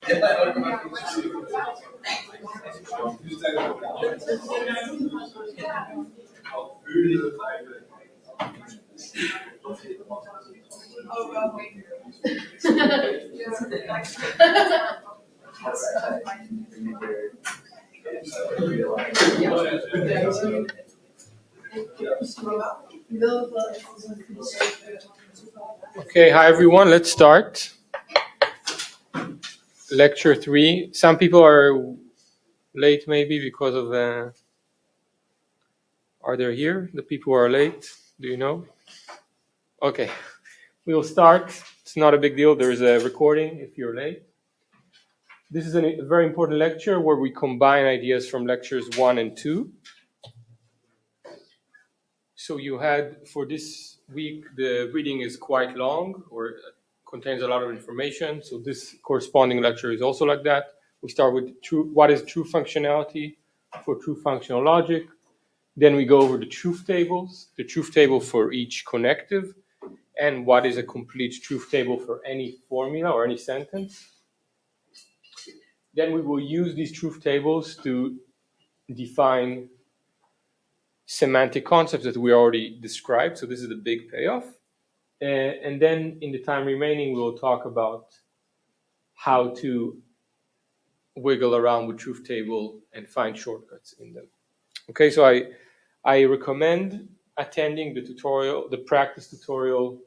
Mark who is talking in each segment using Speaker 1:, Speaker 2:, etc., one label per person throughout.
Speaker 1: Okay, hi everyone, let's start. Lecture 3. Some people are late maybe because of are they here? The people who are late, do you know? Okay, we'll start. It's not a big deal. There's a recording if you're late. This is a very important lecture where we combine ideas from lectures 1 and 2. So you had, for this week, the reading is quite long or contains a lot of information. So this corresponding lecture is also like that. We start with what is true functionality for true functional logic. Then we go over the truth tables, the truth table for each connective, and what is a complete truth table for any formula or any sentence. Then we will use these truth tables to define semantic concepts that we already described. So this is the big payoff. And then in the time remaining, we will talk about how to wiggle around with truth table and find shortcuts in them. Okay, so I recommend attending the tutorial, the practice tutorial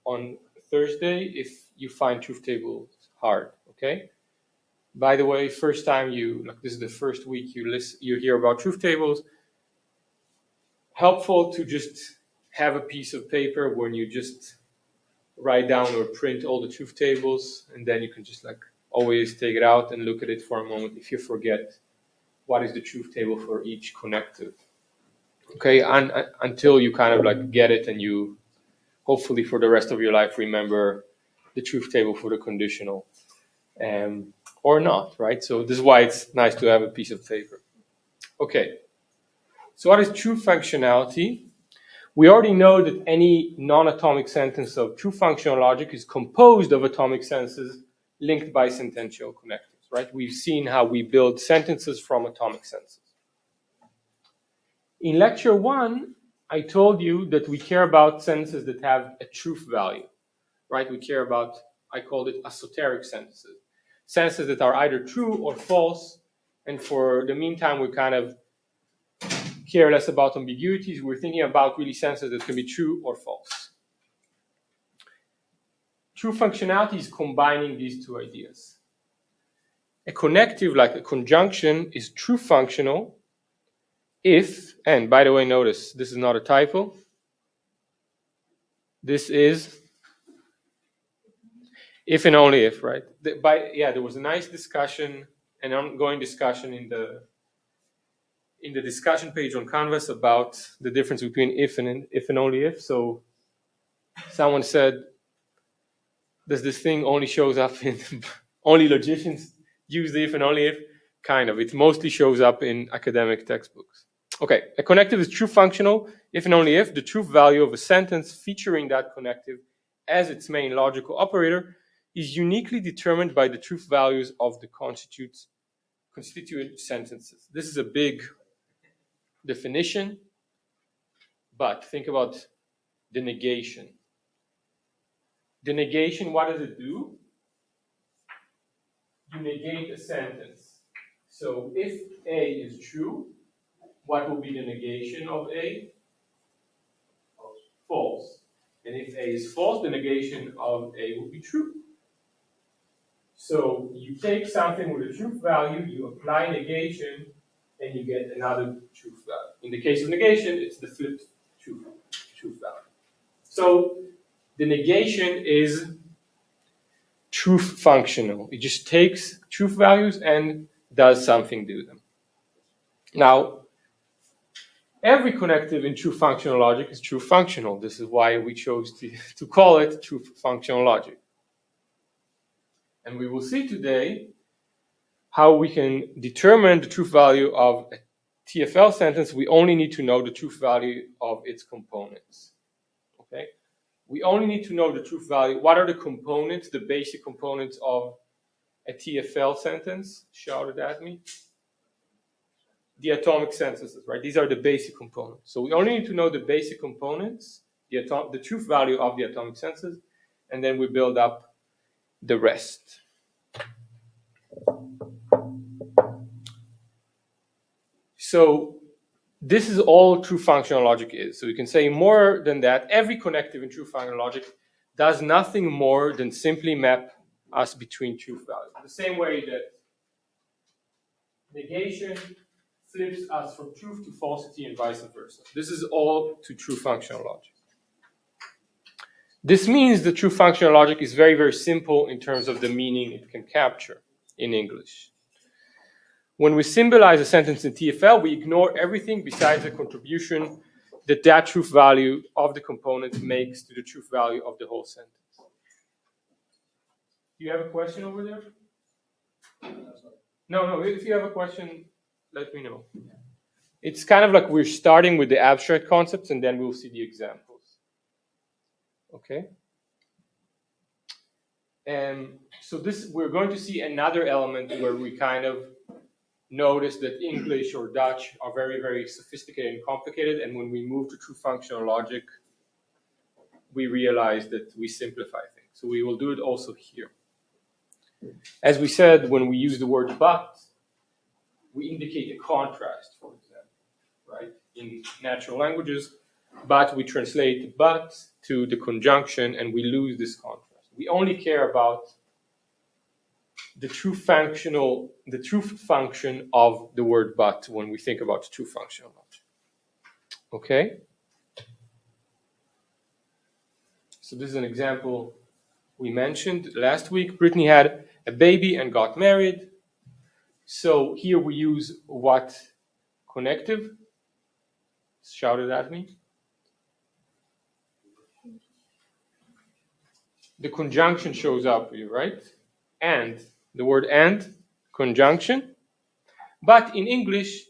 Speaker 1: on Thursday if you find truth tables hard. Okay. By the way, first time this is the first week you hear about truth tables. Helpful to just have a piece of paper when you just write down or print all the truth tables, and then you can just always take it out and look at it for a moment if you forget what is the truth table for each connective. Okay, and until you kind of get it, and you hopefully for the rest of your life remember the truth table for the conditional, or not, right? So this is why it's nice to have a piece of paper. Okay, so what is true functionality? We already know that any non-atomic sentence of true functional logic is composed of atomic sentences linked by sentential connectives, right? We've seen how we build sentences from atomic sentences. In lecture 1, I told you that we care about sentences that have a truth value, right? We care about, I called it esoteric sentences. Sentences that are either true or false, and for the meantime, we kind of care less about ambiguities. We're thinking about really sentences that can be true or false. True functionality is combining these two ideas. A connective, like a conjunction, is true functional if, and by the way, notice this is not a typo. This is if and only if, right? There was a nice discussion, an ongoing discussion in the discussion page on Canvas about the difference between if and only if. So someone said, does this thing only shows up in only logicians use the if and only if? Kind of. It mostly shows up in academic textbooks. Okay, a connective is true functional if and only if the truth value of a sentence featuring that connective as its main logical operator is uniquely determined by the truth values of the constituent sentences. This is a big definition, but think about the negation. The negation, what does it do? You negate a sentence. So if A is true, what will be the negation of A? False. And if A is false, the negation of A will be true. So you take something with a truth value, you apply negation, and you get another truth value. In the case of negation, it's the flipped truth value. So the negation is truth functional. It just takes truth values and does something to them. Now, every connective in true functional logic is true functional. This is why we chose to call it true functional logic. And we will see today how we can determine the truth value of a TFL sentence. We only need to know the truth value of its components. Okay? We only need to know the truth value. What are the components, the basic components of a TFL sentence shouted at me. The atomic sentences, right? These are the basic components. So we only need to know the basic components, the truth value of the atomic sentences, and then we build up the rest. So this is all true functional logic is. So you can say more than that. Every connective in true functional logic does nothing more than simply map us between truth values. The same way that negation flips us from truth to falsity and vice versa. This is all to true functional logic. This means the true functional logic is very, very simple in terms of the meaning it can capture in English. When we symbolize a sentence in TFL, we ignore everything besides the contribution that that truth value of the component makes to the truth value of the whole sentence. Do you have a question over there? No, if you have a question, let me know. It's kind of like we're starting with the abstract concepts and then we'll see the examples. Okay? And so we're going to see another element where we kind of notice that English or Dutch are very, very sophisticated and complicated, and when we move to true functional logic, we realize that we simplify things. So we will do it also here. As we said, when we use the word but, we indicate a contrast, for example, right? In natural languages, but we translate but to the conjunction and we lose this contrast. We only care about the true function of the word but when we think about true functional logic. Okay? So this is an example we mentioned last week. Brittany had a baby and got married. So here we use what connective? Shouted at me. The conjunction shows up here, right? And, the word and, conjunction. But in English,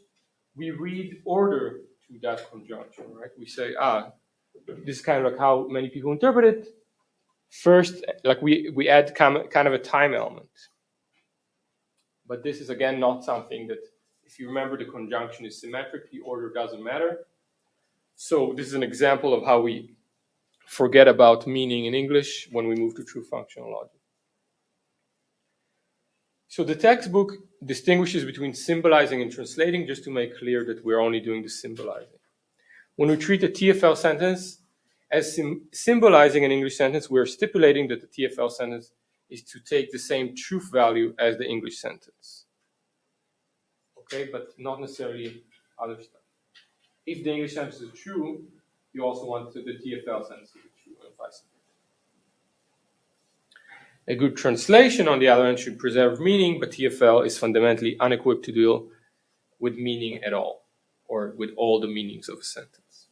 Speaker 1: we read order to that conjunction, right? We say, this is kind of like how many people interpret it. First, like we add kind of a time element. But this is, again, not something that, if you remember, the conjunction is symmetric, the order doesn't matter. So this is an example of how we forget about meaning in English when we move to true functional logic. So the textbook distinguishes between symbolizing and translating, just to make clear that we're only doing the symbolizing. When we treat a TFL sentence as symbolizing an English sentence, we're stipulating that the TFL sentence is to take the same truth value as the English sentence. Okay, but not necessarily other stuff. If the English sentence is true, you also want the TFL sentence to be true and vice versa. A good translation, on the other hand, should preserve meaning, but TFL is fundamentally unequipped to deal with meaning at all, or with all the meanings of a sentence.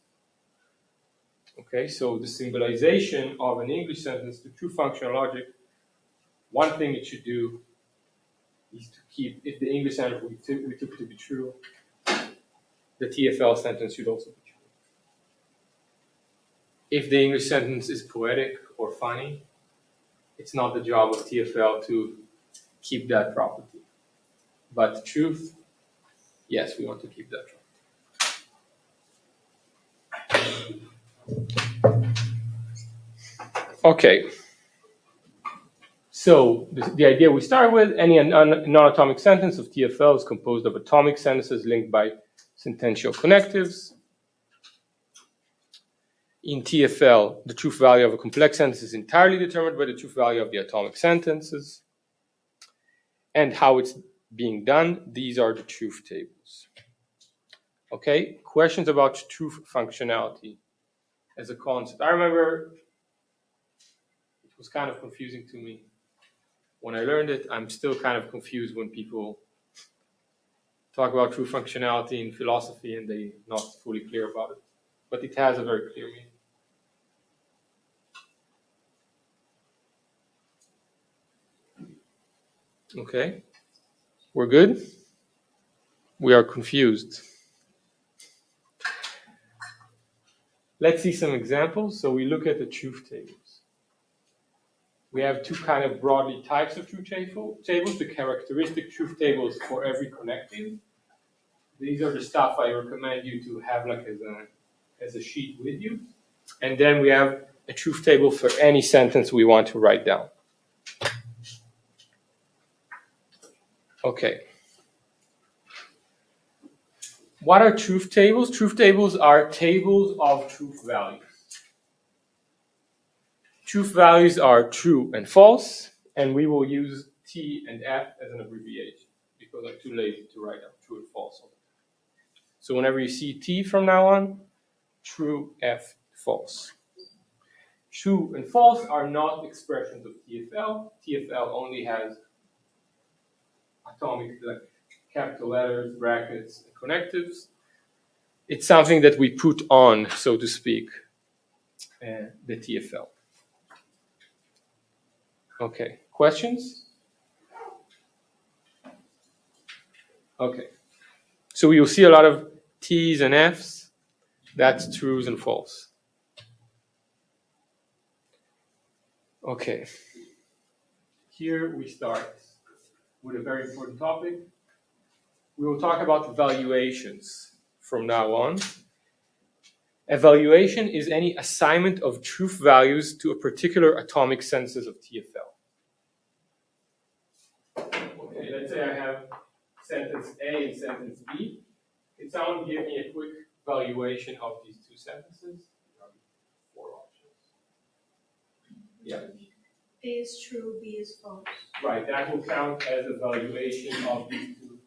Speaker 1: Okay, so the symbolization of an English sentence to true functional logic, one thing it should do is to keep, if the English sentence we took to be true, the TFL sentence should also be true. If the English sentence is poetic or funny, it's not the job of TFL to keep that property. But truth, yes, we want to keep that property. Okay. So the idea we start with, any non-atomic sentence of TFL is composed of atomic sentences linked by sentential connectives. In TFL, the truth value of a complex sentence is entirely determined by the truth value of the atomic sentences. And how it's being done, these are the truth tables. Okay, questions about truth functionality as a concept. I remember it was kind of confusing to me when I learned it. I'm still kind of confused when people talk about true functionality in philosophy and they're not fully clear about it. But it has a very clear meaning. Okay, we're good? We are confused. Let's see some examples. So we look at the truth tables. We have two kind of broadly types of truth tables, the characteristic truth tables for every connective. These are the stuff I recommend you to have like as a sheet with you. And then we have a truth table for any sentence we want to write down. Okay. What are truth tables? Truth tables are tables of truth values. Truth values are true and false, and we will use T and F as an abbreviation because I'm too lazy to write out true and false. So whenever you see T from now on, true, F, false. True and false are not expressions of TFL. TFL only has atomic, like capital letters, brackets, and connectives. It's something that we put on, so to speak, the TFL. Okay, questions? Okay, so you'll see a lot of T's and F's. That's trues and false. Okay, here we start with a very important topic. We will talk about valuations from now on. Evaluation is any assignment of truth values to a particular atomic census of TFL. Okay, let's say I have sentence A and sentence B. Can someone give me a quick valuation of these two sentences? 4 options. Yeah.
Speaker 2: A is true, B is false.
Speaker 1: Right, that will count as a valuation of these two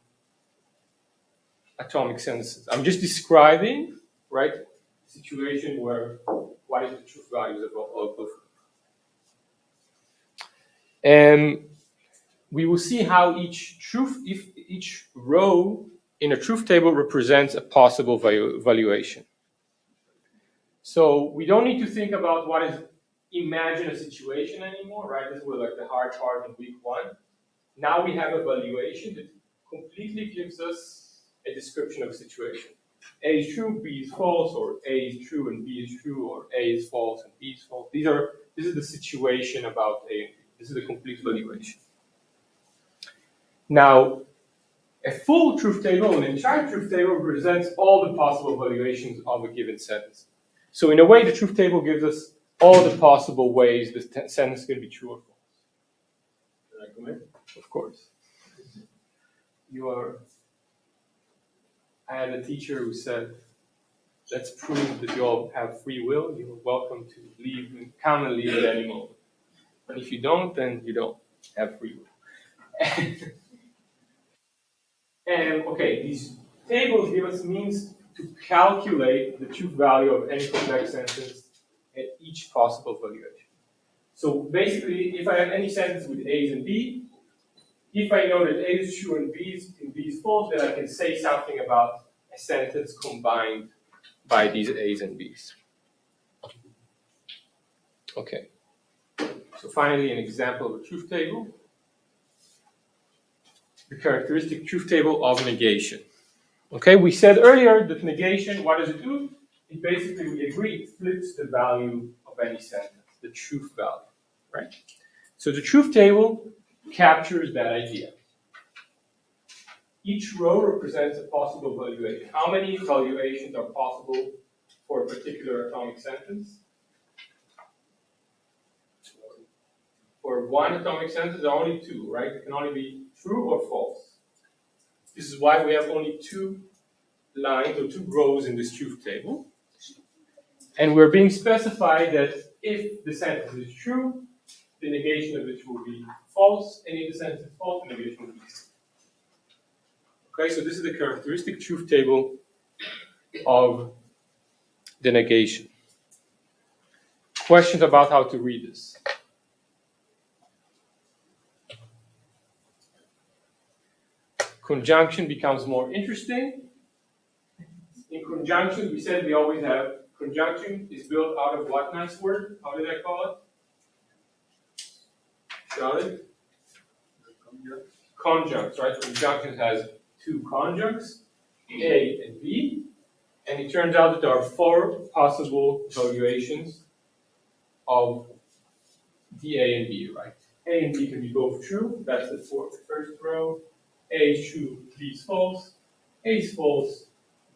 Speaker 1: atomic sentences. I'm just describing, right, a situation where what is the truth values of both. And we will see how if each row in a truth table represents a possible valuation. So we don't need to think about what is imagine a situation anymore, right? This was like the hard part in week 1. Now we have a valuation that completely gives us a description of a situation. A is true, B is false, or A is true and B is true, or A is false and B is false. This is the situation about A and B. This is the complete valuation. Now, a full truth table, an entire truth table, represents all the possible valuations of a given sentence. So in a way, the truth table gives us all the possible ways the sentence can be true or false. Can I come in? Of course. I had a teacher who said, let's prove that you all have free will. You're welcome to leave and come and leave at any moment. And if you don't, then you don't have free will. And okay, these tables give us means to calculate the truth value of any complex sentence at each possible valuation. So basically, if I have any sentence with A's and B, if I know that A is true and B is false, then I can say something about a sentence combined by these A's and B's. Okay. So finally, an example of a truth table. The characteristic truth table of negation. Okay, we said earlier that negation, what does it do? It basically, we agree, it flips the value of any sentence, the truth value, right? So the truth table captures that idea. Each row represents a possible valuation. How many valuations are possible for a particular atomic sentence? For one atomic sentence, there are only 2, right? It can only be true or false. This is why we have only 2 lines or 2 rows in this truth table. And we're being specified that if the sentence is true, the negation of it will be false, and if the sentence is false, the negation will be true. Okay, so this is the characteristic truth table of the negation. Questions about how to read this? Conjunction becomes more interesting. In conjunction, we said we always have conjunction is built out of what nice word? How did I call it? Got it? Conjuncts, right? Conjunction has 2 conjuncts, A and B, and it turns out that there are 4 possible valuations of the A and B, right? A and B can be both true, that's the first row. A is true, B is false. A is false,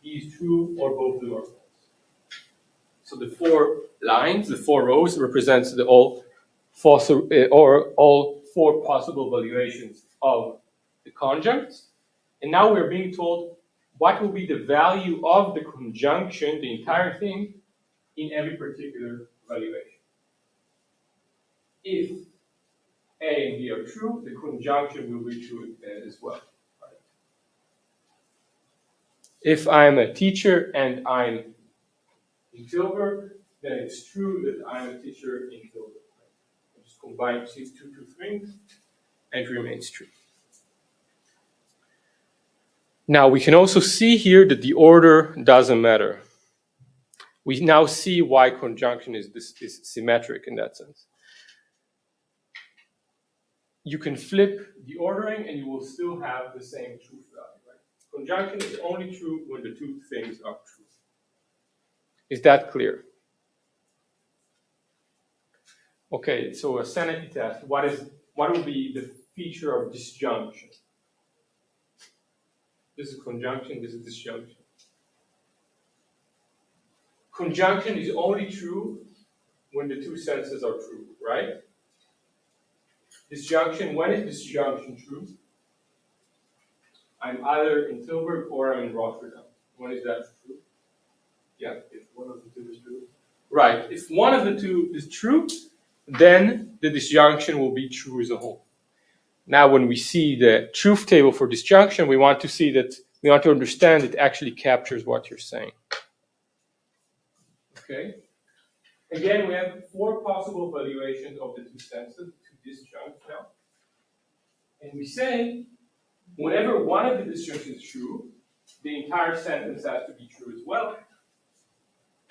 Speaker 1: B is true, or both of them are false. So the 4 lines, the 4 rows, represents the all false or all 4 possible valuations of the conjunct. And now we're being told what will be the value of the conjunction, the entire thing, in every particular valuation. If A and B are true, the conjunction will be true as well. Right? If I'm a teacher and I'm in Tilburg, then it's true that I'm a teacher in Tilburg. Right? I just combine these two things and it remains true. Now we can also see here that the order doesn't matter. We now see why conjunction is symmetric in that sense. You can flip the ordering and you will still have the same truth value. Right? Conjunction is only true when the two things are true. Is that clear? Okay, so a sanity test. What will be the feature of disjunction? This is conjunction, this is disjunction. Conjunction is only true when the two senses are true, right? Disjunction, when is disjunction true? I'm either in Tilburg or I'm in Rotterdam. When is that true? Yeah, if one of the two is true. Right, if one of the two is true, then the disjunction will be true as a whole. Now, when we see the truth table for disjunction, we want to understand it actually captures what you're saying. Okay? Again, we have 4 possible valuations of the two senses to disjunct now. And we say, whenever one of the disjunctions is true, the entire sentence has to be true as well.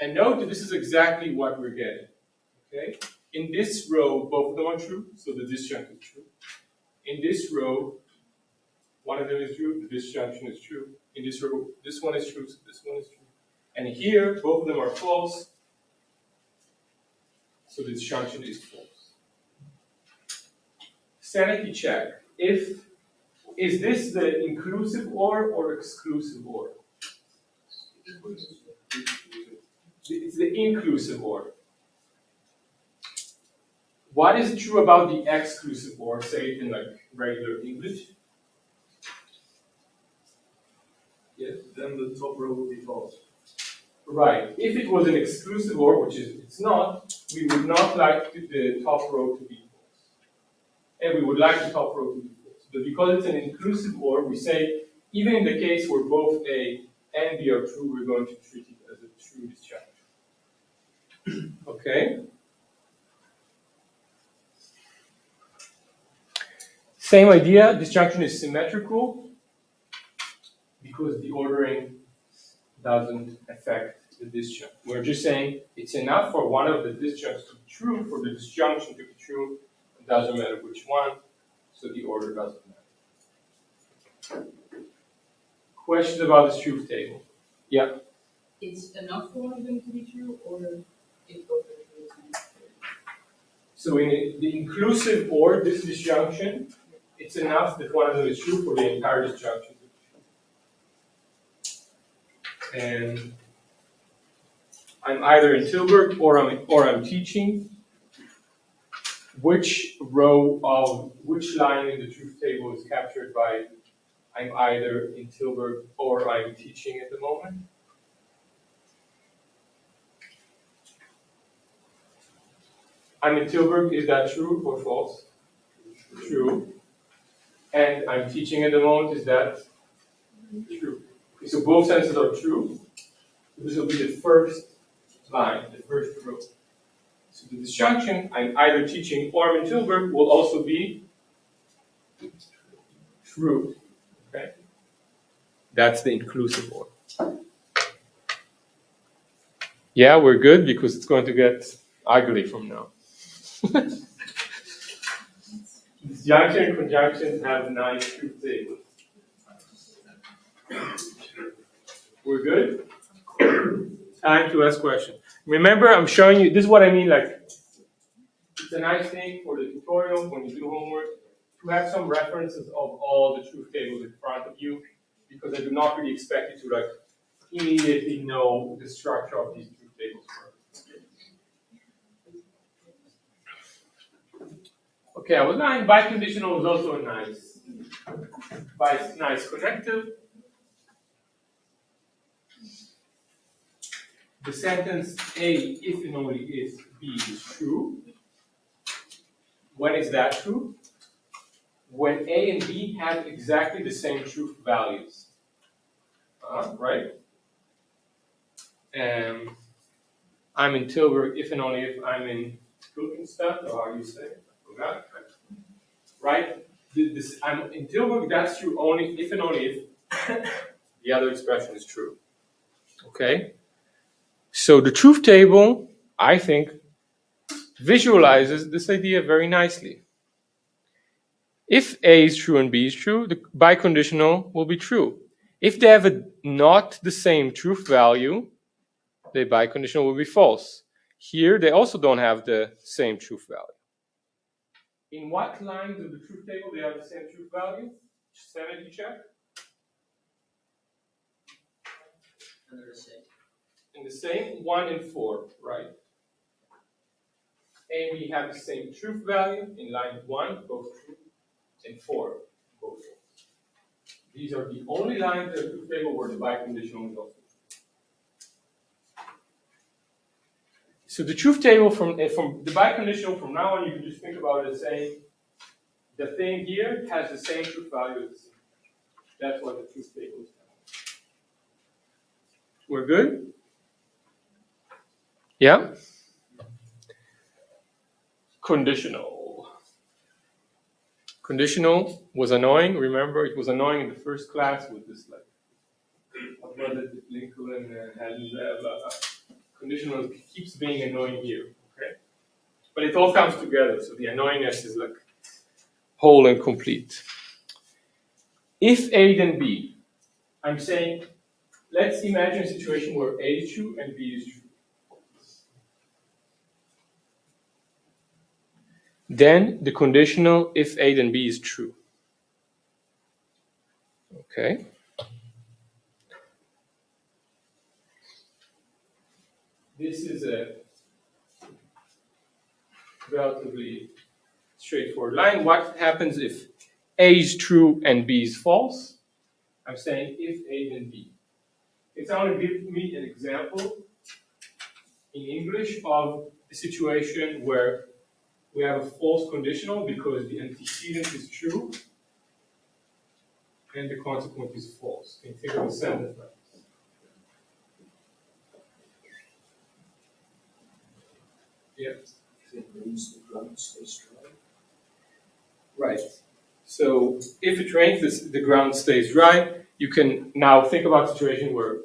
Speaker 1: And note that this is exactly what we're getting. Okay? In this row, both of them are true, so the disjunction is true. In this row, one of them is true, the disjunction is true. In this row, this one is true, so this one is true. And here, both of them are false, so the disjunction is false. Sanity check. Is this the inclusive or exclusive or? It's the inclusive or. What is true about the exclusive or? Say it in like regular English. Yes.
Speaker 3: Then the top row will be false.
Speaker 1: Right. If it was an exclusive or, which it's not, we would not like the top row to be false. And we would like the top row to be false. But because it's an inclusive or, we say, even in the case where both A and B are true, we're going to treat it as a true disjunction. Okay? Same idea, disjunction is symmetrical because the ordering doesn't affect the disjunct. We're just saying it's enough for one of the disjuncts to be true, for the disjunction to be true. It doesn't matter which one, so the order doesn't matter. Questions about this truth table? Yeah?
Speaker 4: It's enough for one of them to be true, or if both are true, it's not true?
Speaker 1: So in the inclusive or, this disjunction, it's enough that one of them is true for the entire disjunction to be true. And I'm either in Tilburg or I'm teaching. Which row of which line in the truth table is captured by I'm either in Tilburg or I'm teaching at the moment? I'm in Tilburg, is that true or false? True. And I'm teaching at the moment, is that true? Okay, so both senses are true. This will be the first line, the first row. So the disjunction, I'm either teaching or I'm in Tilburg, will also be true. Okay? That's the inclusive or. Yeah, we're good because it's going to get ugly from now. Disjunction and conjunction have 9 truth tables. We're good? Time to ask questions. Remember, I'm showing you, this is what I mean, like, It's a nice thing for the tutorial when you do homework to have some references of all the truth tables in front of you, because I do not really expect you to like immediately know the structure of these truth tables. Okay, I was nine. Biconditional is also a nice connective. The sentence A, if and only if B is true. When is that true? When A and B have exactly the same truth values. Right? I'm in Tilburg if and only if I'm in Wilkenstad, or how do you say it? I forgot. Right? I'm in Tilburg, that's true only if and only if the other expression is true. Okay? So the truth table, I think, visualizes this idea very nicely. If A is true and B is true, the biconditional will be true. If they have not the same truth value, the biconditional will be false. Here, they also don't have the same truth value. In what lines of the truth table they have the same truth value? Sanity check. In the same 1 and 4, right? A and B have the same truth value in line 1, both true, and 4, both false. These are the only lines of the truth table where the biconditional is also true. So the truth table from the biconditional from now on, you can just think about it as saying the thing here has the same truth value as the thing. That's what the truth table is. We're good? Yeah? Conditional. Conditional was annoying. Remember, it was annoying in the first class with this like Lincoln and blah, blah, blah. Conditional keeps being annoying here. Okay? But it all comes together, so the annoyingness is like whole and complete. If A then B, I'm saying, let's imagine a situation where A is true and B is true. Then the conditional if A then B is true. Okay. This is a relatively straightforward line. What happens if A is true and B is false? I'm saying if A then B. It's only give me an example in English of a situation where we have a false conditional because the antecedent is true and the consequent is false. Can you think of a sentence like this? Yeah.
Speaker 3: If it rains, the ground stays dry.
Speaker 1: Right. So if it rains, the ground stays dry. You can now think about a situation where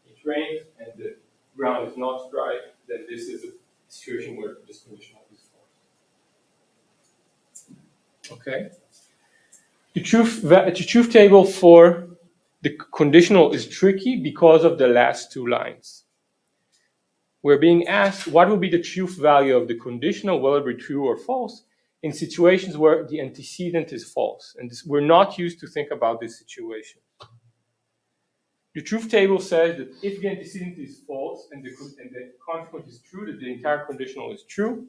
Speaker 1: it rains and the ground is not dry. Then this is a situation where this conditional is false. Okay. The truth table for the conditional is tricky because of the last two lines. We're being asked what will be the truth value of the conditional, whether it be true or false, in situations where the antecedent is false. And we're not used to think about this situation. The truth table says that if the antecedent is false and the consequent is true, that the entire conditional is true.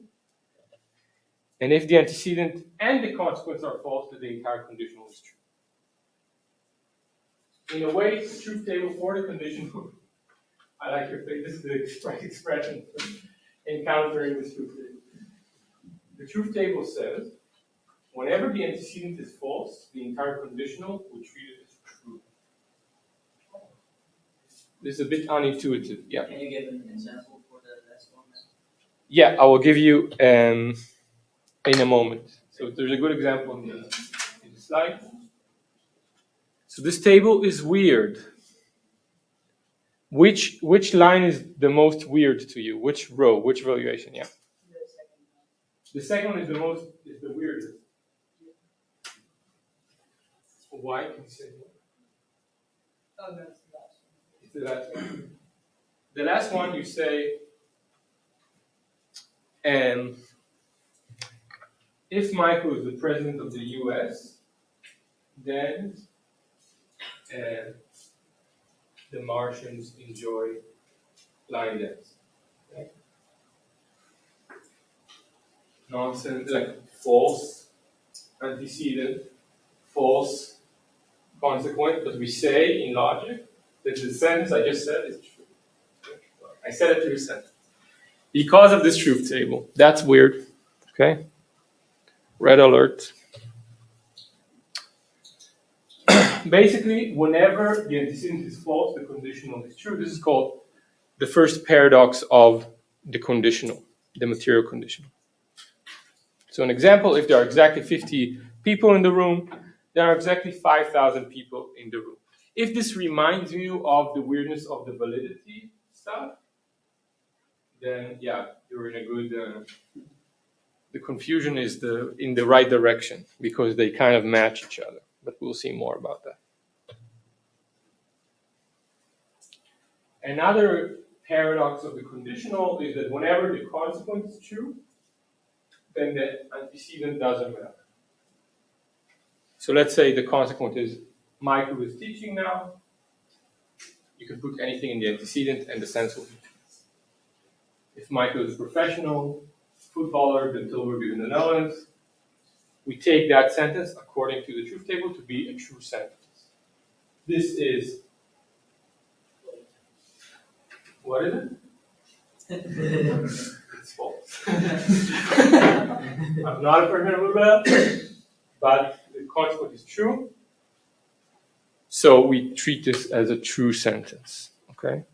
Speaker 1: And if the antecedent and the consequence are false, that the entire conditional is true. In a way, it's the truth table for the conditional. I like your face. This is the right expression for encountering this truth table. The truth table says, whenever the antecedent is false, the entire conditional will treat it as true. This is a bit unintuitive. Yeah.
Speaker 5: Can you give an example for the last one?
Speaker 1: Yeah, I will give you in a moment. So there's a good example in the slide. So this table is weird. Which line is the most weird to you? Which row? Which valuation? Yeah. The second one is the weirdest. Why? Can you say that?
Speaker 4: Oh, that's the last one.
Speaker 1: It's the last one. The last one you say, if Michael is the president of the US, then the Martians enjoy line dance. Okay? Nonsense, like false antecedent, false consequent, but we say in logic that the sentence I just said is true. I said it through a sentence. Because of this truth table. That's weird. Okay? Red alert. Basically, whenever the antecedent is false, the conditional is true. This is called the first paradox of the conditional, the material conditional. So an example, if there are exactly 50 people in the room, there are exactly 5,000 people in the room. If this reminds you of the weirdness of the validity stuff, then yeah, you're in a good, the confusion is in the right direction because they kind of match each other, but we'll see more about that. Another paradox of the conditional is that whenever the consequent is true, then the antecedent doesn't matter. So let's say the consequent is Michael is teaching now. You can put anything in the antecedent and the sense will be true. If Michael is a professional footballer, then Tilburg is in the Netherlands, we take that sentence according to the truth table to be a true sentence. This is, what is it? It's false. I'm not a person with that, but the consequent is true. So we treat this as a true sentence. Okay?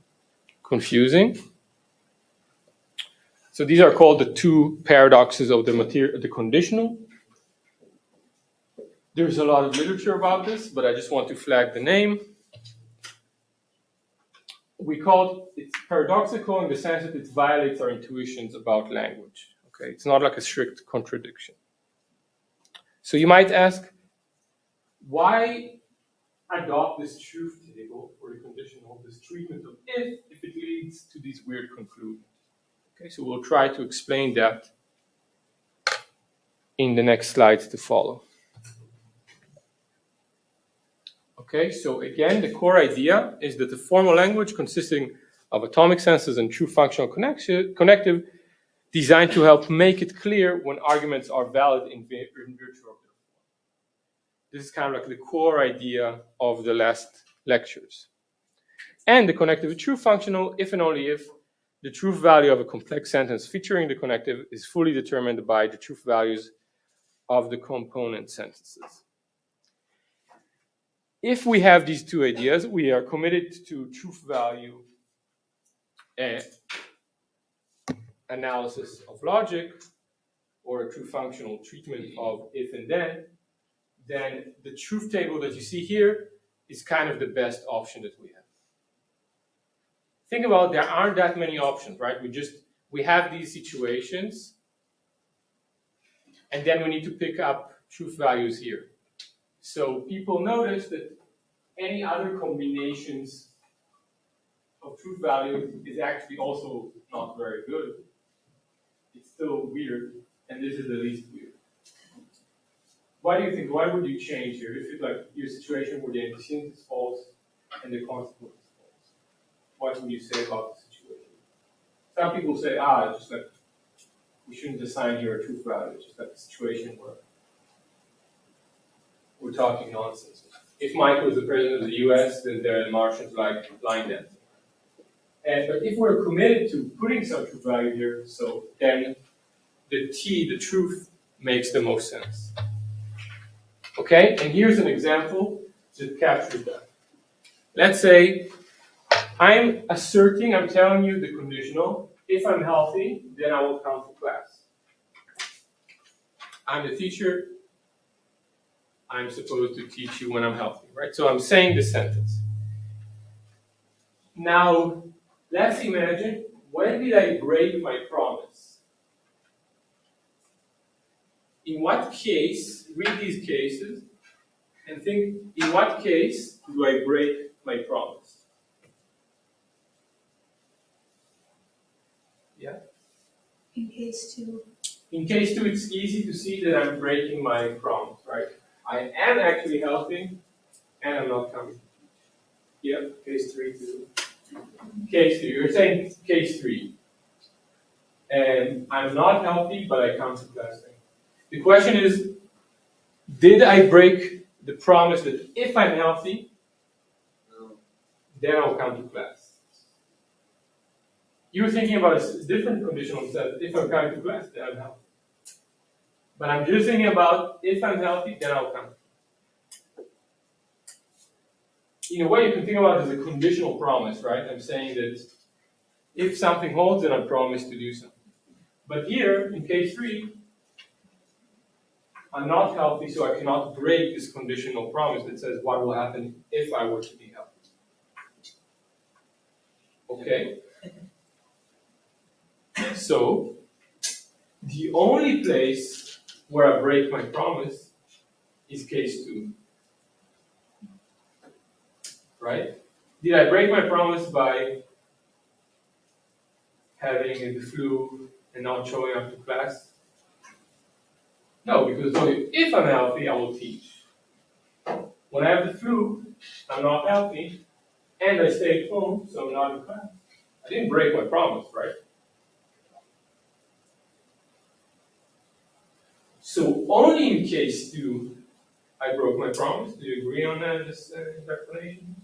Speaker 1: Confusing? So these are called the two paradoxes of the conditional. There's a lot of literature about this, but I just want to flag the name. We call it paradoxical in the sense that it violates our intuitions about language. Okay, it's not like a strict contradiction. So you might ask, why adopt this truth table for the conditional, this treatment of if it leads to these weird conclusions? Okay, so we'll try to explain that in the next slides to follow. Okay, so again, the core idea is that the formal language consisting of atomic senses and true functional connective designed to help make it clear when arguments are valid in virtue of their form. This is kind of like the core idea of the last lectures. And the connective is true functional if and only if the truth value of a complex sentence featuring the connective is fully determined by the truth values of the component sentences. If we have these two ideas, we are committed to truth value analysis of logic, or a true functional treatment of if and then the truth table that you see here is kind of the best option that we have. Think about, there aren't that many options, right? We have these situations, and then we need to pick up truth values here. So people notice that any other combinations of truth values is actually also not very good. It's still weird, and this is the least weird. Why do you think? Why would you change here? If it's like your situation where the antecedent is false and the consequent is false, what would you say about the situation? Some people say, it's just like we shouldn't assign here a truth value. It's just like a situation where we're talking nonsense. If Michael is the president of the US, then the Martians like line dancing. But if we're committed to putting some truth value here, so then the truth, makes the most sense. Okay, and here's an example that captures that. Let's say I'm telling you the conditional, if I'm healthy, then I will come to class. I'm the teacher, I'm supposed to teach you when I'm healthy, right? So I'm saying this sentence. Now, let's imagine, when did I break my promise? In what case, read these cases, and think, in what case do I break my promise? Yeah?
Speaker 2: In case 2.
Speaker 1: In case 2, it's easy to see that I'm breaking my promise, right? I am actually healthy, and I'm not coming. Yep, case 3 too. Case 3, you're saying case 3. And I'm not healthy, but I come to class. The question is, did I break the promise that if I'm healthy,
Speaker 5: No.
Speaker 1: then I'll come to class? You're thinking about a different conditional set. If I'm coming to class, then I'm healthy. But I'm just thinking about if I'm healthy, then I'll come. In a way, you can think about it as a conditional promise, right? I'm saying that if something holds, then I promise to do something. But here, in case 3, I'm not healthy, so I cannot break this conditional promise that says what will happen if I were to be healthy. Okay? So, the only place where I break my promise is case 2. Right? Did I break my promise by having the flu and not showing up to class? No, because it's only if I'm healthy, I will teach. When I have the flu, I'm not healthy, and I stay at home, so I'm not in class. I didn't break my promise, right? So only in case 2, I broke my promise. Do you agree on that, this explanation?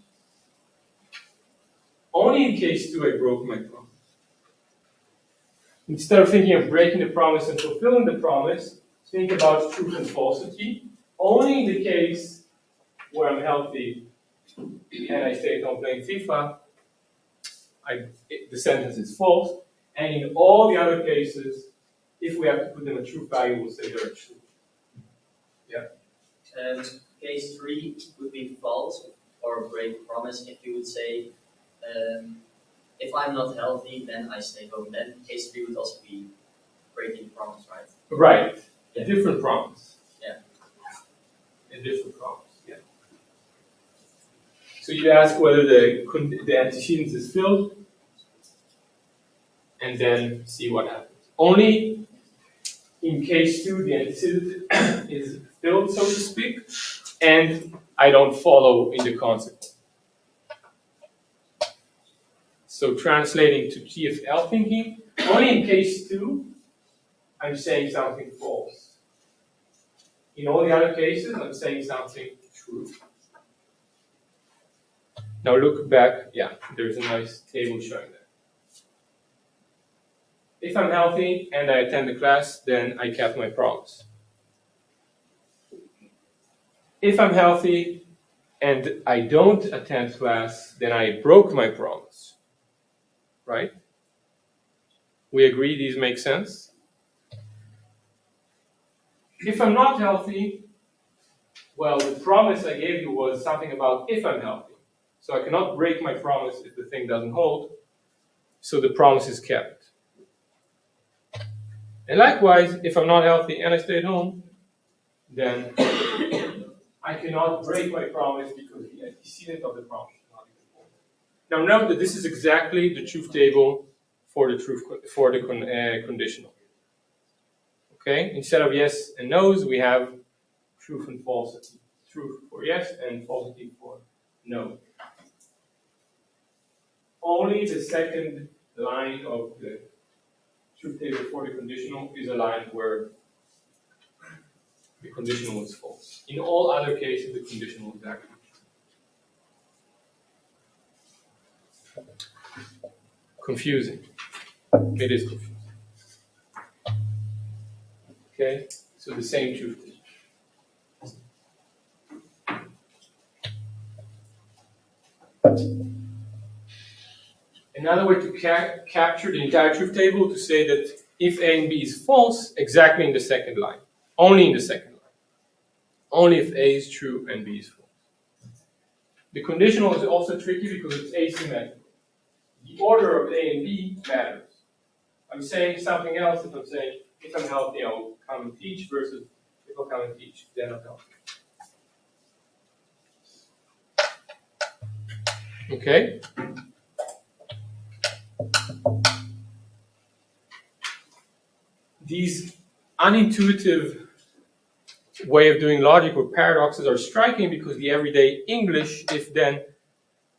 Speaker 1: Only in case 2, I broke my promise. Instead of thinking of breaking the promise and fulfilling the promise, think about truth and falsity. Only in the case where I'm healthy and I stay at home playing FIFA, the sentence is false. And in all the other cases, if we have to put them a true value, we'll say they're true. Yeah.
Speaker 5: And case 3 would be false or break promise if you would say, if I'm not healthy, then I stay home. Then case 3 would also be breaking promise, right?
Speaker 1: Right. A different promise.
Speaker 5: Yeah.
Speaker 1: A different promise. Yeah. So you ask whether the antecedent is filled, and then see what happens. Only in case 2, the antecedent is filled, so to speak, and I don't follow in the consequence. So translating to TFL thinking, only in case 2, I'm saying something false. In all the other cases, I'm saying something true. Now look back, yeah, there's a nice table showing that. If I'm healthy and I attend the class, then I kept my promise. If I'm healthy and I don't attend class, then I broke my promise. Right? We agree these make sense? If I'm not healthy, well, the promise I gave you was something about if I'm healthy. So I cannot break my promise if the thing doesn't hold. So the promise is kept. And likewise, if I'm not healthy and I stay at home, then I cannot break my promise because the antecedent of the promise is not even hold. Now note that this is exactly the truth table for the conditional. Okay, instead of yes and no's, we have truth and falsity. Truth for yes and falsity for no. Only the second line of the truth table for the conditional is a line where the conditional is false. In all other cases, the conditional is actually true. Confusing. It is confusing. Okay, so the same truth table. Another way to capture the entire truth table to say that if A and B is false, exactly in the second line. Only in the second line. Only if A is true and B is false. The conditional is also tricky because it's asymmetrical. The order of A and B matters. I'm saying something else if I'm saying, if I'm healthy, I'll come and teach, versus if I'll come and teach, then I'm healthy. Okay? These unintuitive way of doing logic where paradoxes are striking because the everyday English, if then,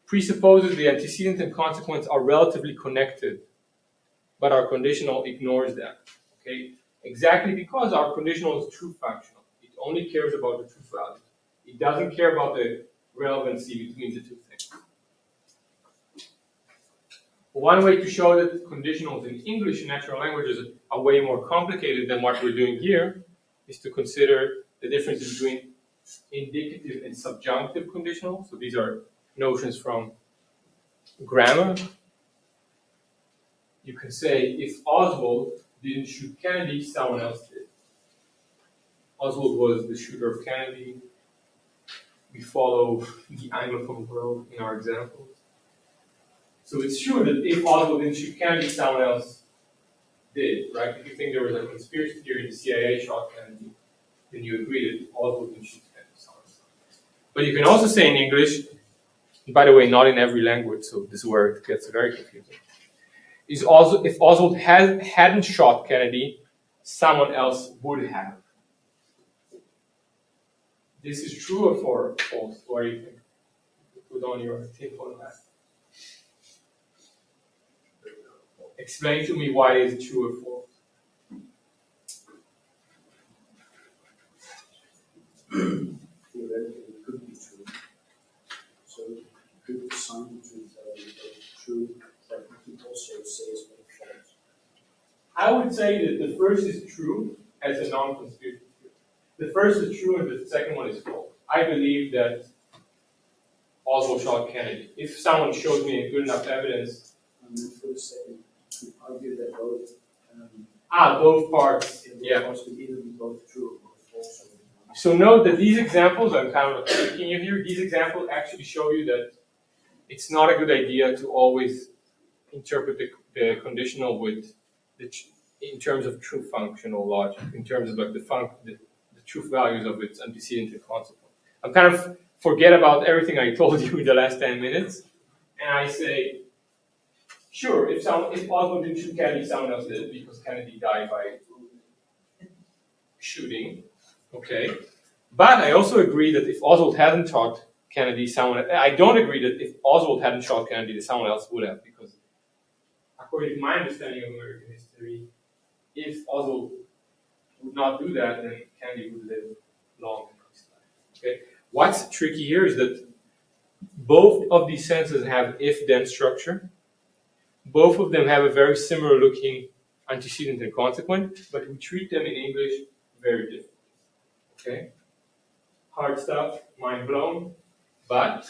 Speaker 1: presupposes the antecedent and consequence are relatively connected, but our conditional ignores that. Okay, exactly because our conditional is true functional. It only cares about the truth value. It doesn't care about the relevancy between the two things. One way to show that conditionals in English and natural languages are way more complicated than what we're doing here is to consider the difference between indicative and subjunctive conditionals. So these are notions from grammar. You can say, if Oswald didn't shoot Kennedy, someone else did. Oswald was the shooter of Kennedy. We follow the Anglophone world in our examples. So it's true that if Oswald didn't shoot Kennedy, someone else did, right? If you think there was a conspiracy theory, the CIA shot Kennedy, then you agree that Oswald didn't shoot Kennedy, someone else. But you can also say in English, by the way, not in every language, so this is where it gets very confusing. Is also if Oswald hadn't shot Kennedy, someone else would have. This is true or false? What do you think? Put on your tinfoil hat. Explain to me why is it true or false?
Speaker 3: Theoretically, it could be true. So you could assign the truth value as true, but you could also say it's both false.
Speaker 1: I would say that the first is true as a non-conspiracy theory. The first is true and the second one is false. I believe that Oswald shot Kennedy. If someone shows me good enough evidence.
Speaker 3: And then for the second, you argue that both
Speaker 1: Both parts.
Speaker 3: yeah, parts could either be both true or both false.
Speaker 1: So note that these examples, I'm kind of tricking you here, these examples actually show you that it's not a good idea to always interpret the conditional with in terms of true functional logic, in terms of like the truth values of its antecedent and consequent. I'm kind of forget about everything I told you in the last 10 minutes, and I say, sure, if Oswald didn't shoot Kennedy, someone else did, because Kennedy died by shooting. Okay, but I also agree that if Oswald hadn't shot Kennedy, I don't agree that if Oswald hadn't shot Kennedy, that someone else would have, because according to my understanding of American history, if Oswald would not do that, then Kennedy would live long in his life. Okay, what's tricky here is that both of these sentences have if-then structure. Both of them have a very similar looking antecedent and consequent, but we treat them in English very differently. Okay? Hard stuff, mind blown, but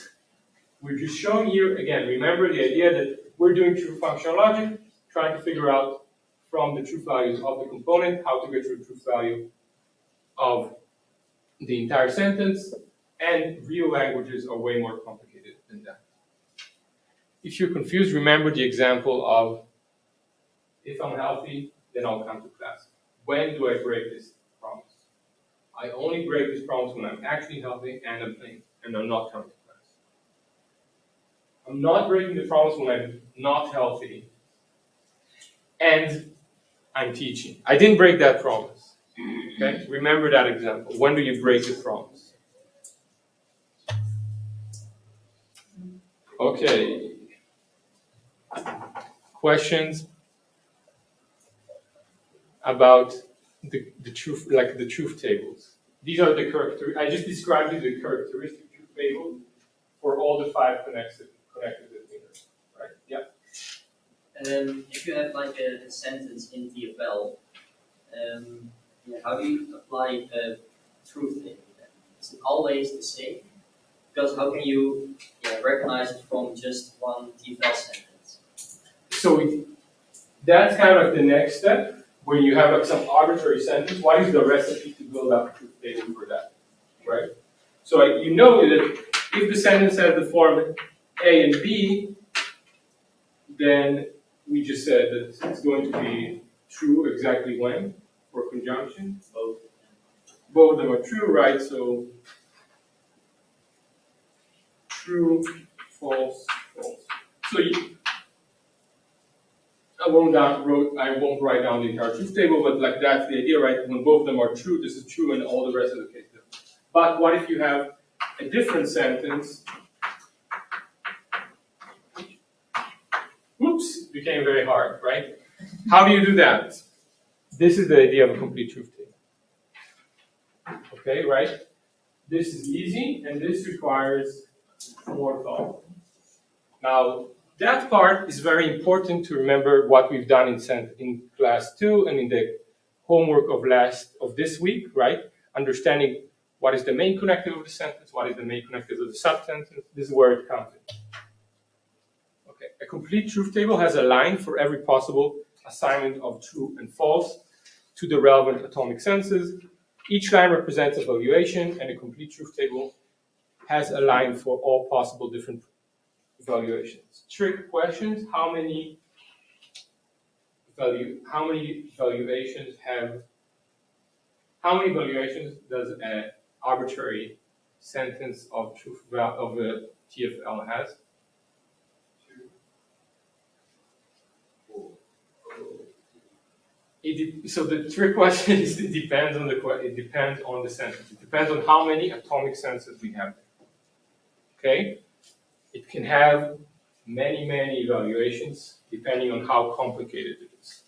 Speaker 1: we're just showing here, again, remember the idea that we're doing true functional logic, trying to figure out from the truth values of the component how to get to the truth value of the entire sentence, and real languages are way more complicated than that. If you're confused, remember the example of if I'm healthy, then I'll come to class. When do I break this promise? I only break this promise when I'm actually healthy and I'm not coming to class. I'm not breaking the promise when I'm not healthy and I'm teaching. I didn't break that promise. Okay? Remember that example. When do you break the promise? Okay. Questions about the truth, like the truth tables. These are the I just described you the characteristic truth table for all the 5 connected fingers, right? Yeah.
Speaker 5: If you have like a sentence in TFL, how do you apply a truth table then? Is it always the same? Because how can you recognize it from just one TFL sentence?
Speaker 1: So that's kind of the next step. When you have like some arbitrary sentence, what is the recipe to build up a truth table for that, right? So you know that if the sentence has the form A and B, then we just said that it's going to be true exactly when for conjunction. Both of them are true, right? So true, false, false. So I won't write down the entire truth table, but like that's the idea, right? When both of them are true, this is true, and all the rest of the case is. But what if you have a different sentence? Oops, became very hard, right? How do you do that? This is the idea of a complete truth table. Okay, right? This is easy, and this requires more thought. Now, that part is very important to remember what we've done in class 2 and in the homework of this week, right? Understanding what is the main connective of the sentence, what is the main connective of the subsentence. This is where it comes in. Okay, a complete truth table has a line for every possible assignment of true and false to the relevant atomic senses. Each line represents a valuation, and a complete truth table has a line for all possible different valuations. Trick questions: how many valuations does an arbitrary sentence of truth of a TFL has? So the trick question is it depends on the sentence. It depends on how many atomic senses we have. Okay, it can have many evaluations depending on how complicated it is.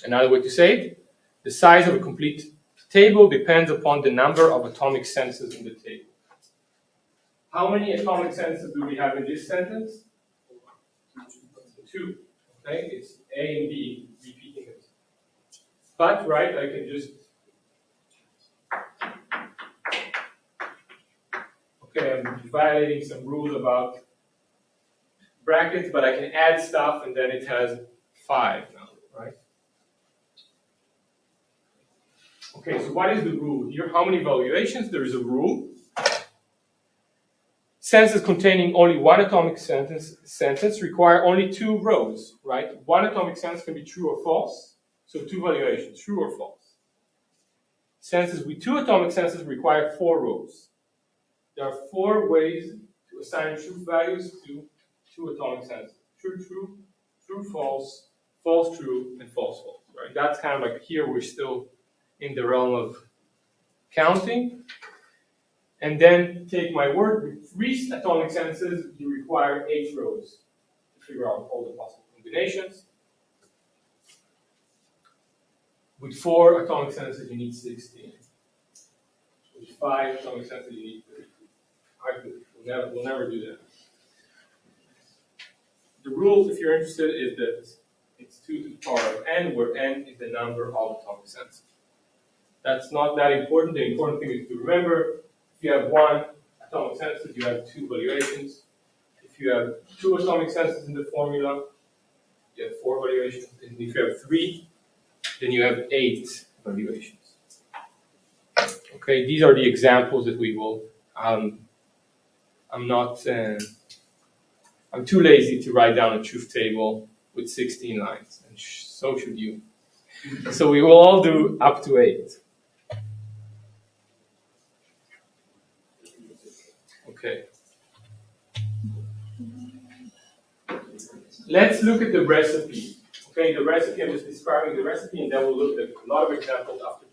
Speaker 1: Another way to say it: the size of a complete table depends upon the number of atomic senses in the table. How many atomic senses do we have in this sentence? 2. Okay, it's A and B repeating it. But, right, I can just, okay, I'm violating some rules about brackets, but I can add stuff and then it has 5 now, right? Okay, so what is the rule here? How many valuations? There is a rule. Sentences containing only one atomic sentence require only 2 rows, right? One atomic sentence can be true or false, so 2 valuations, true or false. Sentences with 2 atomic sentences require 4 rows. There are 4 ways to assign truth values to 2 atomic sentences: true, true, true, false, false, true, and false, false. Right? That's kind of like here we're still in the realm of counting. And then take my word, with 3 atomic sentences, you require 8 rows to figure out all the possible combinations. With 4 atomic sentences, you need 16. With 5 atomic sentences, you need 32. We'll never do that. The rule, if you're interested, is that it's 2 to the power of n, where n is the number of atomic sentences. That's not that important. The important thing is to remember, if you have 1 atomic sentence, you have 2 valuations. If you have 2 atomic sentences in the formula, you have 4 valuations. And if you have 3, then you have 8 valuations. Okay, these are the examples that we will. I'm too lazy to write down a truth table with 16 lines, and so should you. So we will all do up to 8. Okay. Let's look at the recipe. Okay, the recipe, I'm just describing the recipe, and then we'll look at a lot of examples after.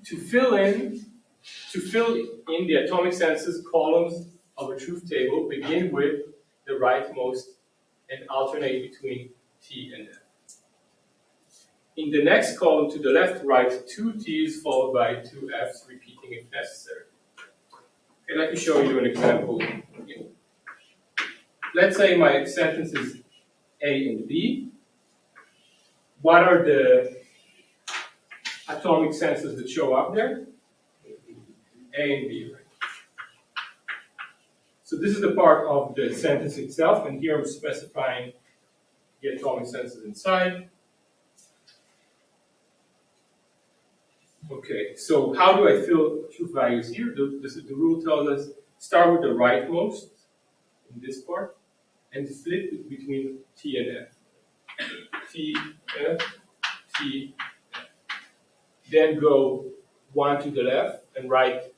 Speaker 1: To fill in the atomic sentences columns of a truth table, begin with the rightmost and alternate between T and F. In the next column to the left, write 2 T's followed by 2 F's, repeating if necessary. Okay, let me show you an example. Let's say my sentence is A and B. What are the atomic sentences that show up there? A and B, right? So this is the part of the sentence itself, and here I'm specifying the atomic sentences inside. Okay, so how do I fill truth values here? The rule tells us start with the rightmost in this part and split between T and F. T, F, T, F. Then go 1 to the left and write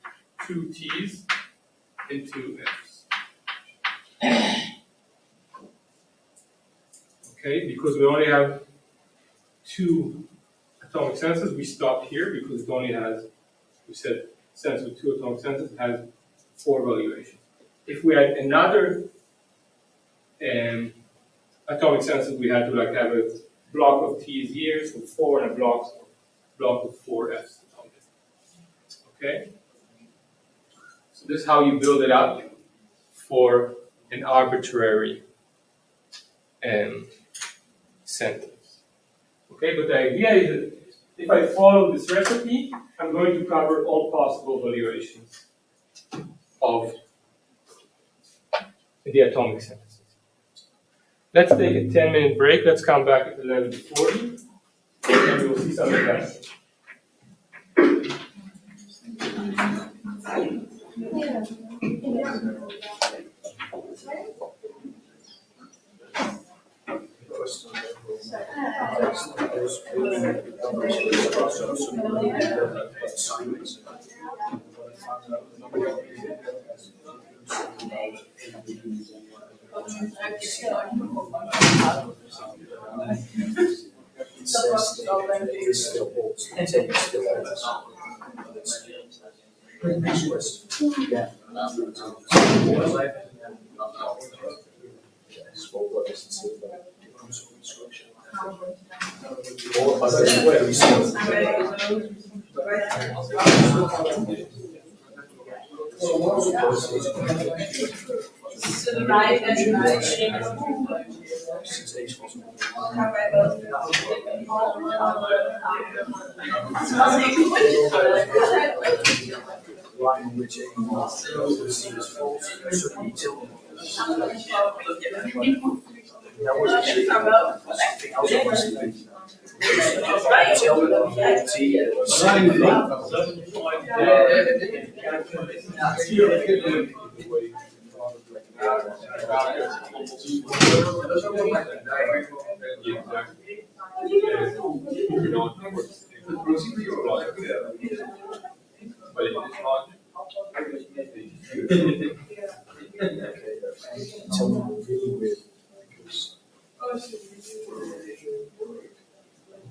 Speaker 1: 2 T's and 2 F's. Okay, because we only have 2 atomic senses, we stop here because it only has, we said, sense with 2 atomic senses has 4 valuations. If we had another atomic senses, we had to like have a block of T's here, so 4, and a block of 4 F's. Okay? So this is how you build it up for an arbitrary sentence. Okay, but the idea is that if I follow this recipe, I'm going to cover all possible valuations of the atomic sentences. Let's take a 10-minute break. Let's come back at 11:40, and we'll see some examples.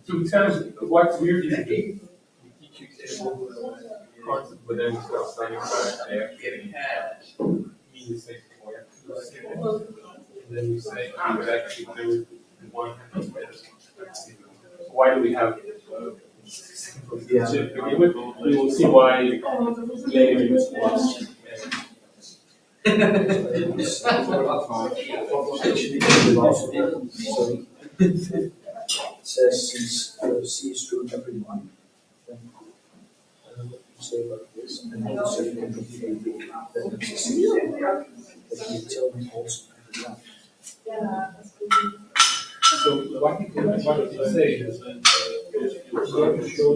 Speaker 1: So it's kind of what's weird is that you teach you concept, but then you start studying about it, getting mean the same point. And then you say, but actually there was one. Why do we have to begin with? We will see why later in this class.
Speaker 3: It says C is true in every one. Then say like this, and then you say that it's C is true. But you tell me also every one.
Speaker 1: So what you say is you're going to show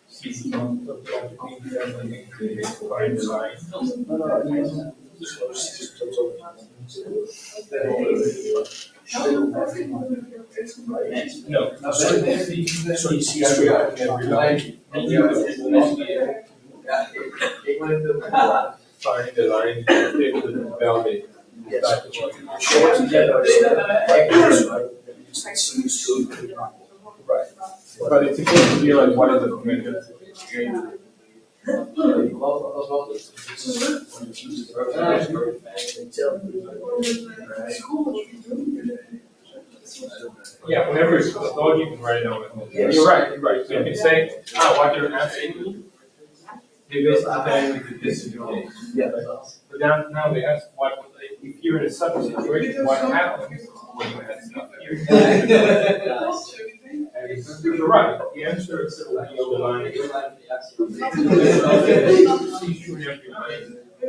Speaker 1: C is not find the line.
Speaker 3: So C is total.
Speaker 1: No,
Speaker 3: So you see it's true.
Speaker 1: every line. Find the line, able to validate.
Speaker 3: Yes. Show together. C is true in every one.
Speaker 1: Right. But it's important to realize what is the convention. Yeah, whenever it's thought, you can write it down.
Speaker 3: Yes.
Speaker 1: You're right. So you can say, what you're asking me, they basically tell you this is your case.
Speaker 3: Yeah.
Speaker 1: But now they ask if you're in such a situation, what happens when you add stuff here? And you're right, the answer is the line. See through every line. So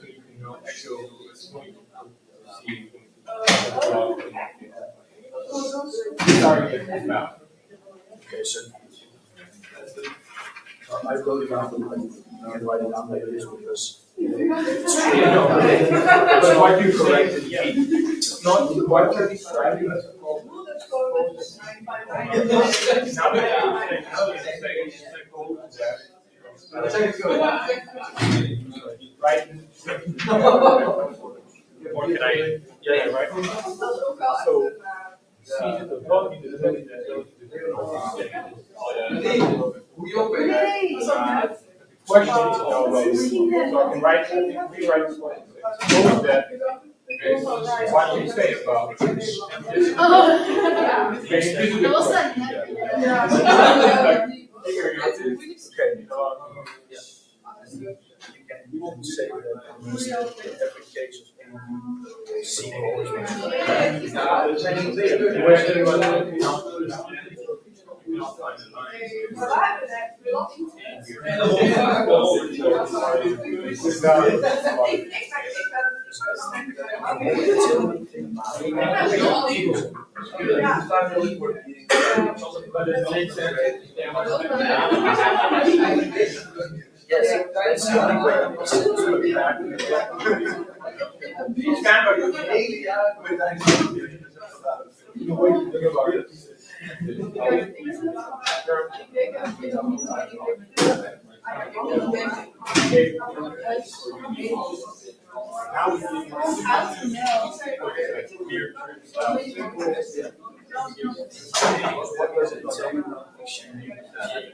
Speaker 1: you can know actually what's going to see. Sorry, about.
Speaker 3: Okay, so I wrote it down, I can write it down like this because it's true.
Speaker 1: Yeah, no, but what you corrected, not what you're describing as a problem. Right. Or can I Yeah, right. So, C is the volume, the question is, so I can write, rewrite this one. Suppose that what you say about this. This is the question.
Speaker 3: You can say that almost every case of C always yes, that's the only way. What does it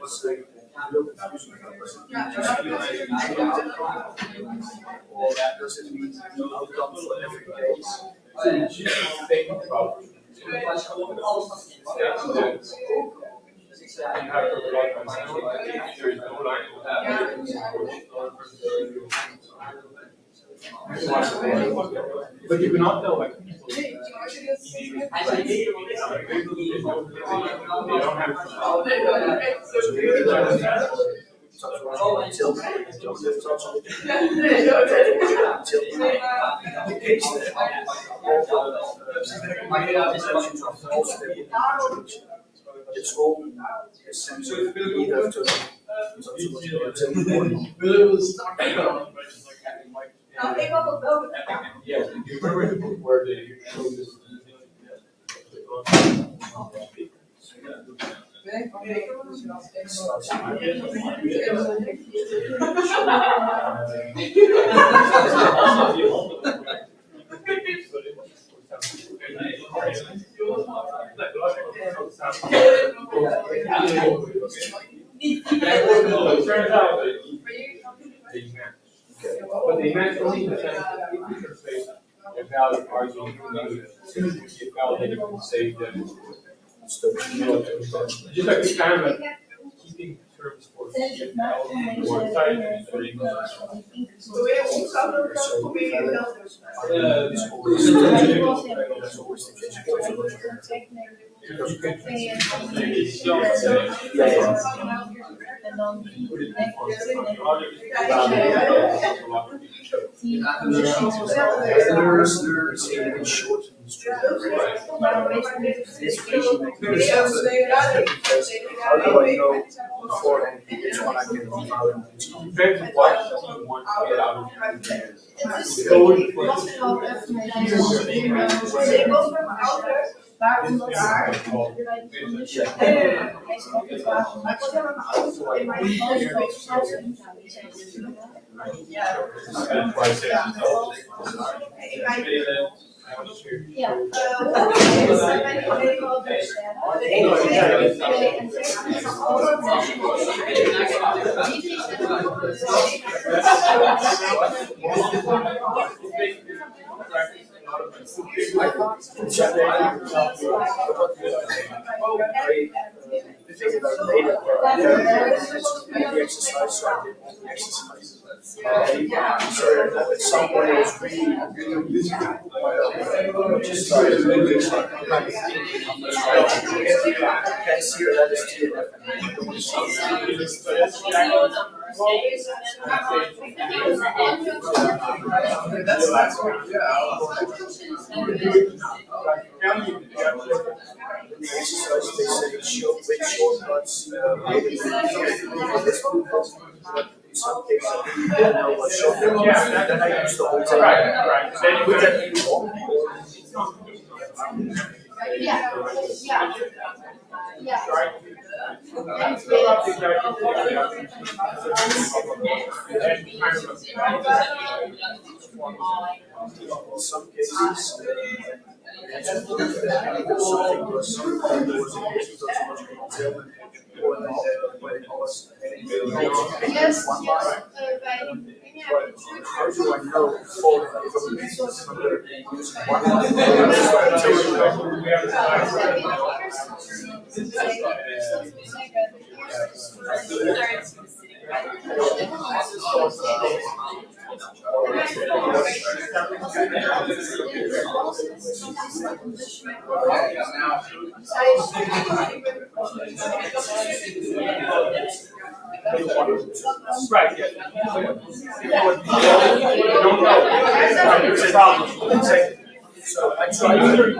Speaker 3: say? Or does it mean outcome for every case?
Speaker 1: But you cannot tell like people.
Speaker 3: It's all essential either to
Speaker 1: Yes, you remember the book where they show this. It turns out that they match. But they match only in the sense that if you can say a valid argument, a valid, then you can say that just like it's kind of like keeping terms for TFL or science or
Speaker 3: How do I know beforehand which one I can leave out and which one?
Speaker 1: depends on what you want to get out of it.
Speaker 3: The exercise, so I did the exercise. So someone was really busy. Just started moving. I can't see her that is TFL. I don't want to see the exercise, they say with shortcuts, in some cases, I didn't know what shortcuts, then I used the whole thing. With In some cases, because something was in sociological detail when it was
Speaker 2: Yes,
Speaker 3: one
Speaker 2: yes.
Speaker 3: line. But how do I know all of the information under using one
Speaker 1: Right, yeah. You don't know. There's a problem.
Speaker 3: So I tried to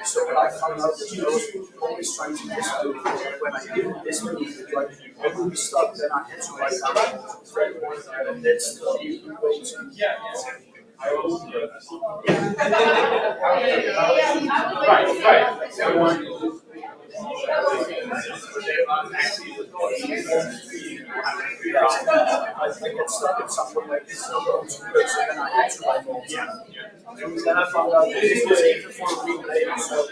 Speaker 3: so when I found out that I was always trying to this move, when I did this move, like I would be stuck, then I had to write down and that's the easy way to I get stuck in something like this so then I had to write more. And then I found out that this was even for a week later, so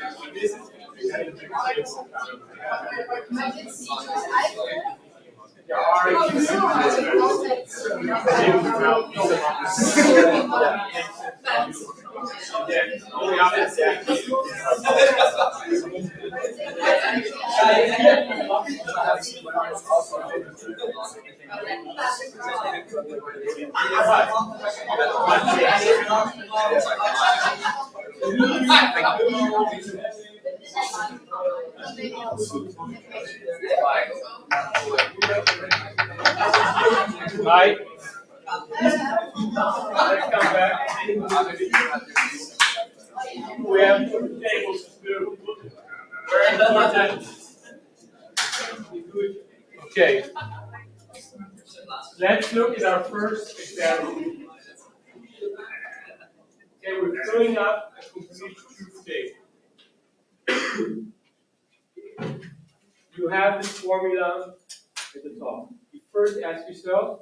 Speaker 1: Right? Let's come back. We have two tables to do. Very important. Okay. Let's look at our first example. Okay, we're filling up a complete truth table. You have this formula at the top. You first ask yourself,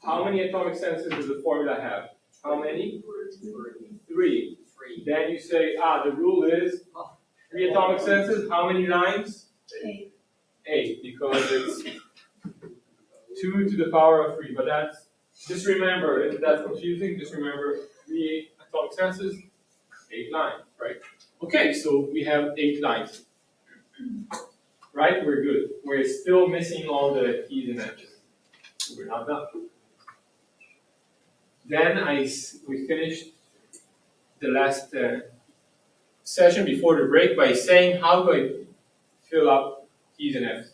Speaker 1: how many atomic senses does the formula have? How many? 3. Then you say, the rule is 3 atomic senses. How many lines? 8, because it's 2 to the power of 3. But that's, just remember, if that's confusing, just remember 3 atomic senses, 8 lines, right? Okay, so we have 8 lines. Right, we're good. We're still missing all the keys and edges. We're not done. Then we finished the last session before the break by saying, how do I fill up keys and F's?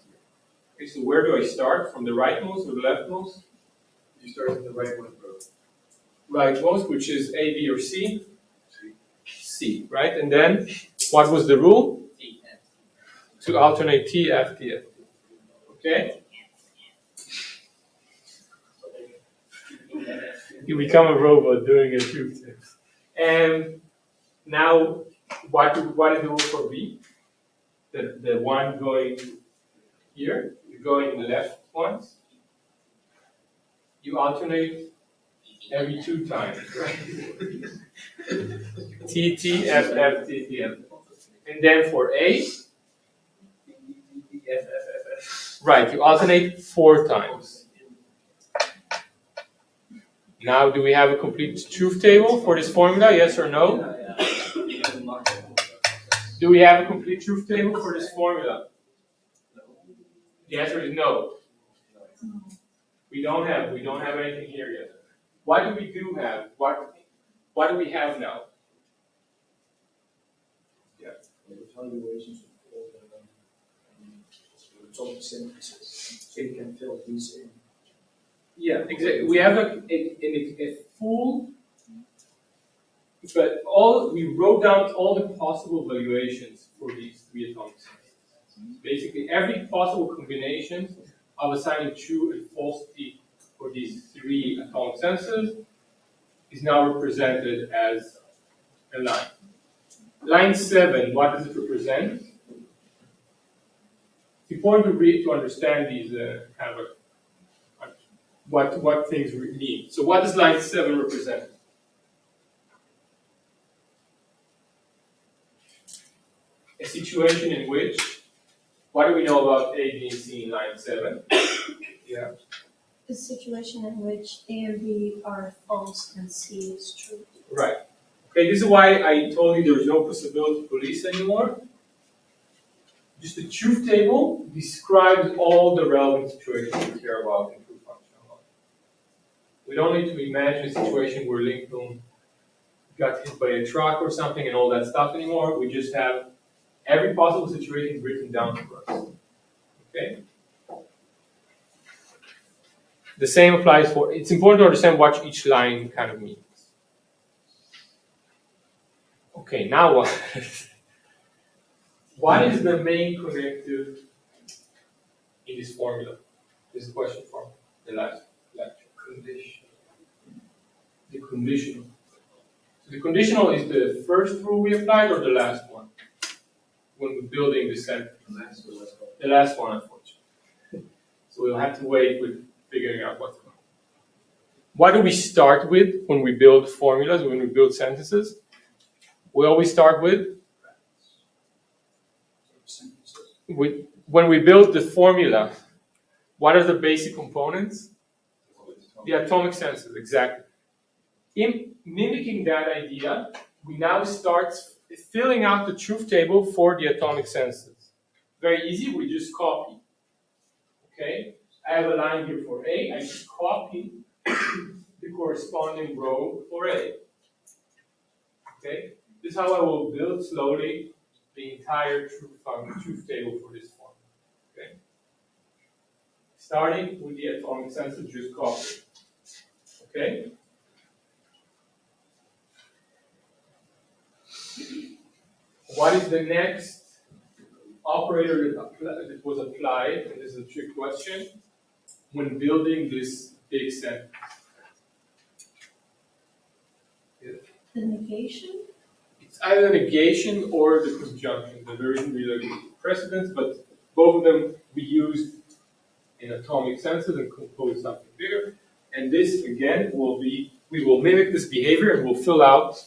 Speaker 1: Okay, so where do I start? From the rightmost or the leftmost?
Speaker 6: You start with the right one, bro.
Speaker 1: Rightmost, which is A, B, or C? C, right? And then, what was the rule? To alternate T, F, T, F. Okay? You become a robot doing a truth table. And now, what is the rule for B? The one going here, you go in the left once. You alternate every 2 times, right? T, T, F, F, T, T, F. And then for A, right, you alternate 4 times. Now, do we have a complete truth table for this formula? Yes or no? Do we have a complete truth table for this formula? The answer is no. We don't have anything here yet. What do we have? What do we have now? Yeah.
Speaker 3: evaluations of all the atomic synthesis. So you can fill these in.
Speaker 1: Yeah, exactly. We have a full, but we wrote down all the possible valuations for these 3 atomic senses. Basically, every possible combination of assigning true and false T for these 3 atomic senses is now represented as a line. Line 7, what does it represent? It's important to read to understand these kind of what things mean. So what does line 7 represent? A situation in which, what do we know about A, B, and C in line 7? Yeah.
Speaker 2: A situation in which A and B are false and C is true.
Speaker 1: Right. Okay, this is why I told you there is no possibility police anymore. Just the truth table describes all the relevant situations we care about in true functional logic. We don't need to imagine a situation where Lincoln got hit by a truck or something and all that stuff anymore. We just have every possible situation written down for us. Okay? The same applies for, it's important to understand what each line kind of means. Okay, now what? What is the main connective in this formula? This is a question from the last lecture. The conditional. So the conditional is the first rule we applied or the last one? When we're building the sentence. The last one, unfortunately. So we'll have to wait with figuring out what's going on. What do we start with when we build formulas, when we build sentences? We always start with when we build the formula, what are the basic components? The atomic senses, exactly. In mimicking that idea, we now start filling out the truth table for the atomic senses. Very easy, we just copy. Okay, I have a line here for A, I just copy the corresponding row for A. Okay, this is how I will build slowly the entire truth table for this form. Okay, starting with the atomic senses, just copy. Okay. What is the next operator that was applied, and this is a trick question, when building this big sentence?
Speaker 2: The negation?
Speaker 1: It's either negation or the conjunction. There isn't really precedence, but both of them we used in atomic senses and compose something bigger. And this, again, will be, we will mimic this behavior and we'll fill out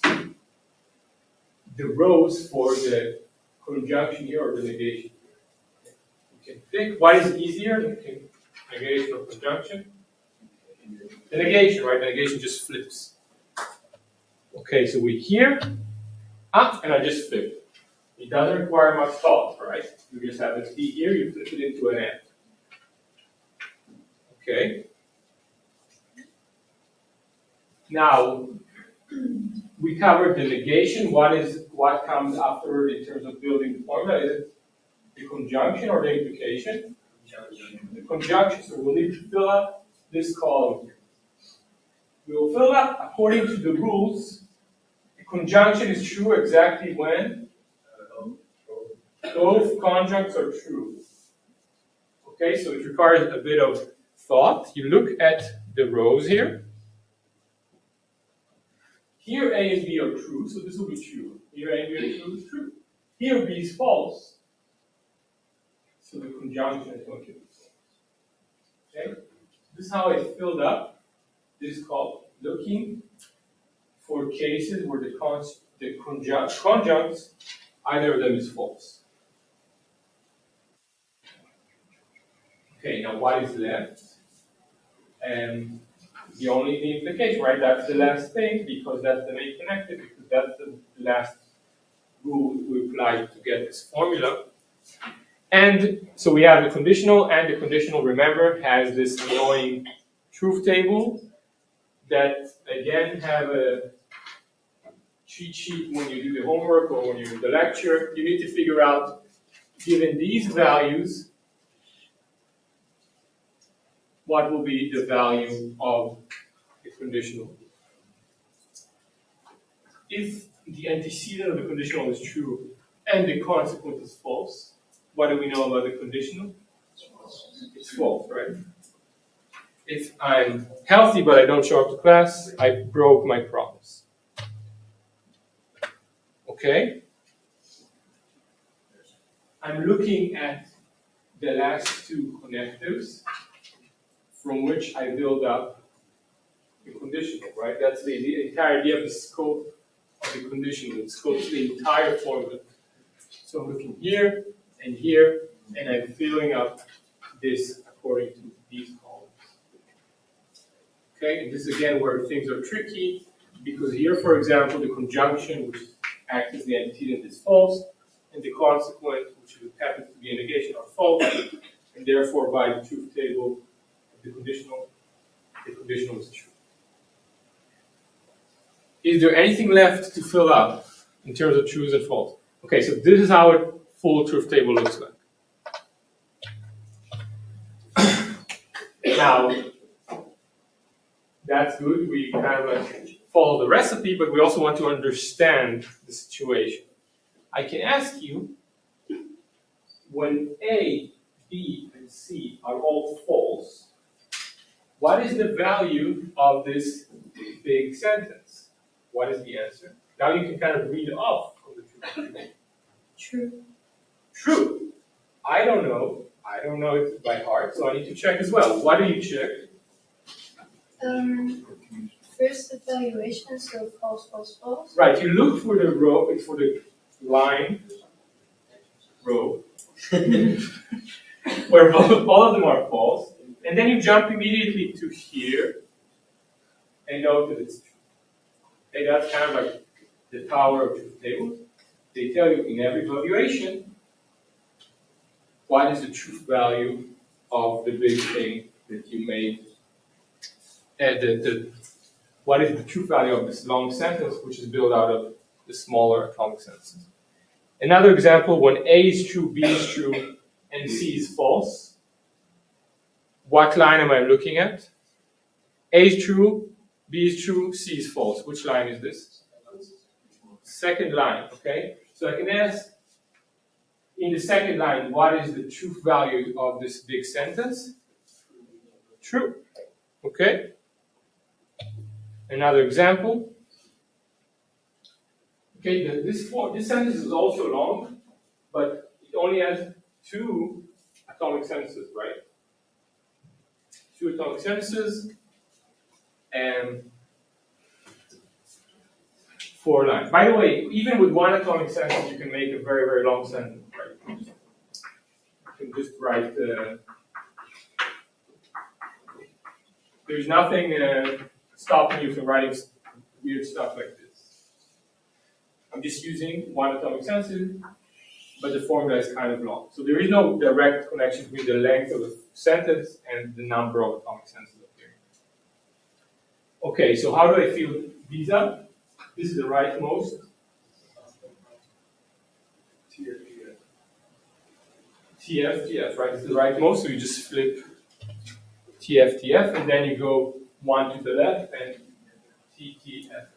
Speaker 1: the rows for the conjunction here or the negation here. You can pick what is easier, negation or conjunction. The negation, right? The negation just flips. Okay, so we here, and I just flip it. It doesn't require much thought, right? You just have a T here, you flip it into an N. Okay. Now, we covered the negation. What comes afterward in terms of building the formula? Is it the conjunction or the implication? The conjunction. So we'll need to fill up this column here. We will fill up according to the rules. The conjunction is true exactly when both conjuncts are true. Okay, so it requires a bit of thought. You look at the rows here. Here A and B are true, so this will be true. Here A and B are true, is true. Here B is false, so the conjunction is going to be false. Okay? This is how I filled up. This is called looking for cases where the conjuncts, either of them is false. Okay, now what is left? The implication, right? That's the last thing because that's the main connected, because that's the last rule we applied to get this formula. And so we have the conditional, and the conditional, remember, has this annoying truth table that again have a cheat sheet when you do the homework or when you do the lecture. You need to figure out, given these values, what will be the value of the conditional. If the antecedent of the conditional is true and the consequent is false, what do we know about the conditional? It's false, right? If I'm healthy but I don't show up to class, I broke my promise. Okay? I'm looking at the last two connectives from which I build up the conditional, right? That's the entire idea of the scope of the conditional. It scopes the entire formula. So I'm looking here, and I'm filling up this according to these columns. Okay, and this is again where things are tricky, because here, for example, the conjunction, which acts as the antecedent, is false, and the consequent, which happens to be a negation, are false, and therefore by the truth table, the conditional is true. Is there anything left to fill up in terms of truths and false? Okay, so this is how a full truth table looks like. Now, that's good. We kind of like follow the recipe, but we also want to understand the situation. I can ask you, when A, B, and C are all false, what is the value of this big sentence? What is the answer? Now you can kind of read off from the truth table.
Speaker 2: True.
Speaker 1: True. I don't know it by heart, so I need to check as well. What do you check?
Speaker 2: First evaluation, so false, false, false.
Speaker 1: Right, you look for the row, for the line row, where all of them are false, and then you jump immediately to here and note that it's true. Okay, that's kind of like the power of truth tables. They tell you in every evaluation what is the truth value of the big thing that you made. What is the truth value of this long sentence, which is built out of the smaller atomic sentences. Another example, when A is true, B is true, and C is false, what line am I looking at? A is true, B is true, C is false. Which line is this? Second line, okay? So I can ask, in the second line, what is the truth value of this big sentence? True, okay? Another example. Okay, this sentence is also long, but it only has two atomic sentences, right? Two atomic sentences and 4 lines. By the way, even with one atomic sentence, you can make a very, very long sentence, right? You can just write. There's nothing stopping you from writing weird stuff like this. I'm just using one atomic sentence, but the formula is kind of long. So there is no direct connection between the length of the sentence and the number of atomic sentences appearing. Okay, so how do I fill these up? This is the rightmost. TF, right? This is the rightmost, so you just flip TF, and then you go one to the left and TF.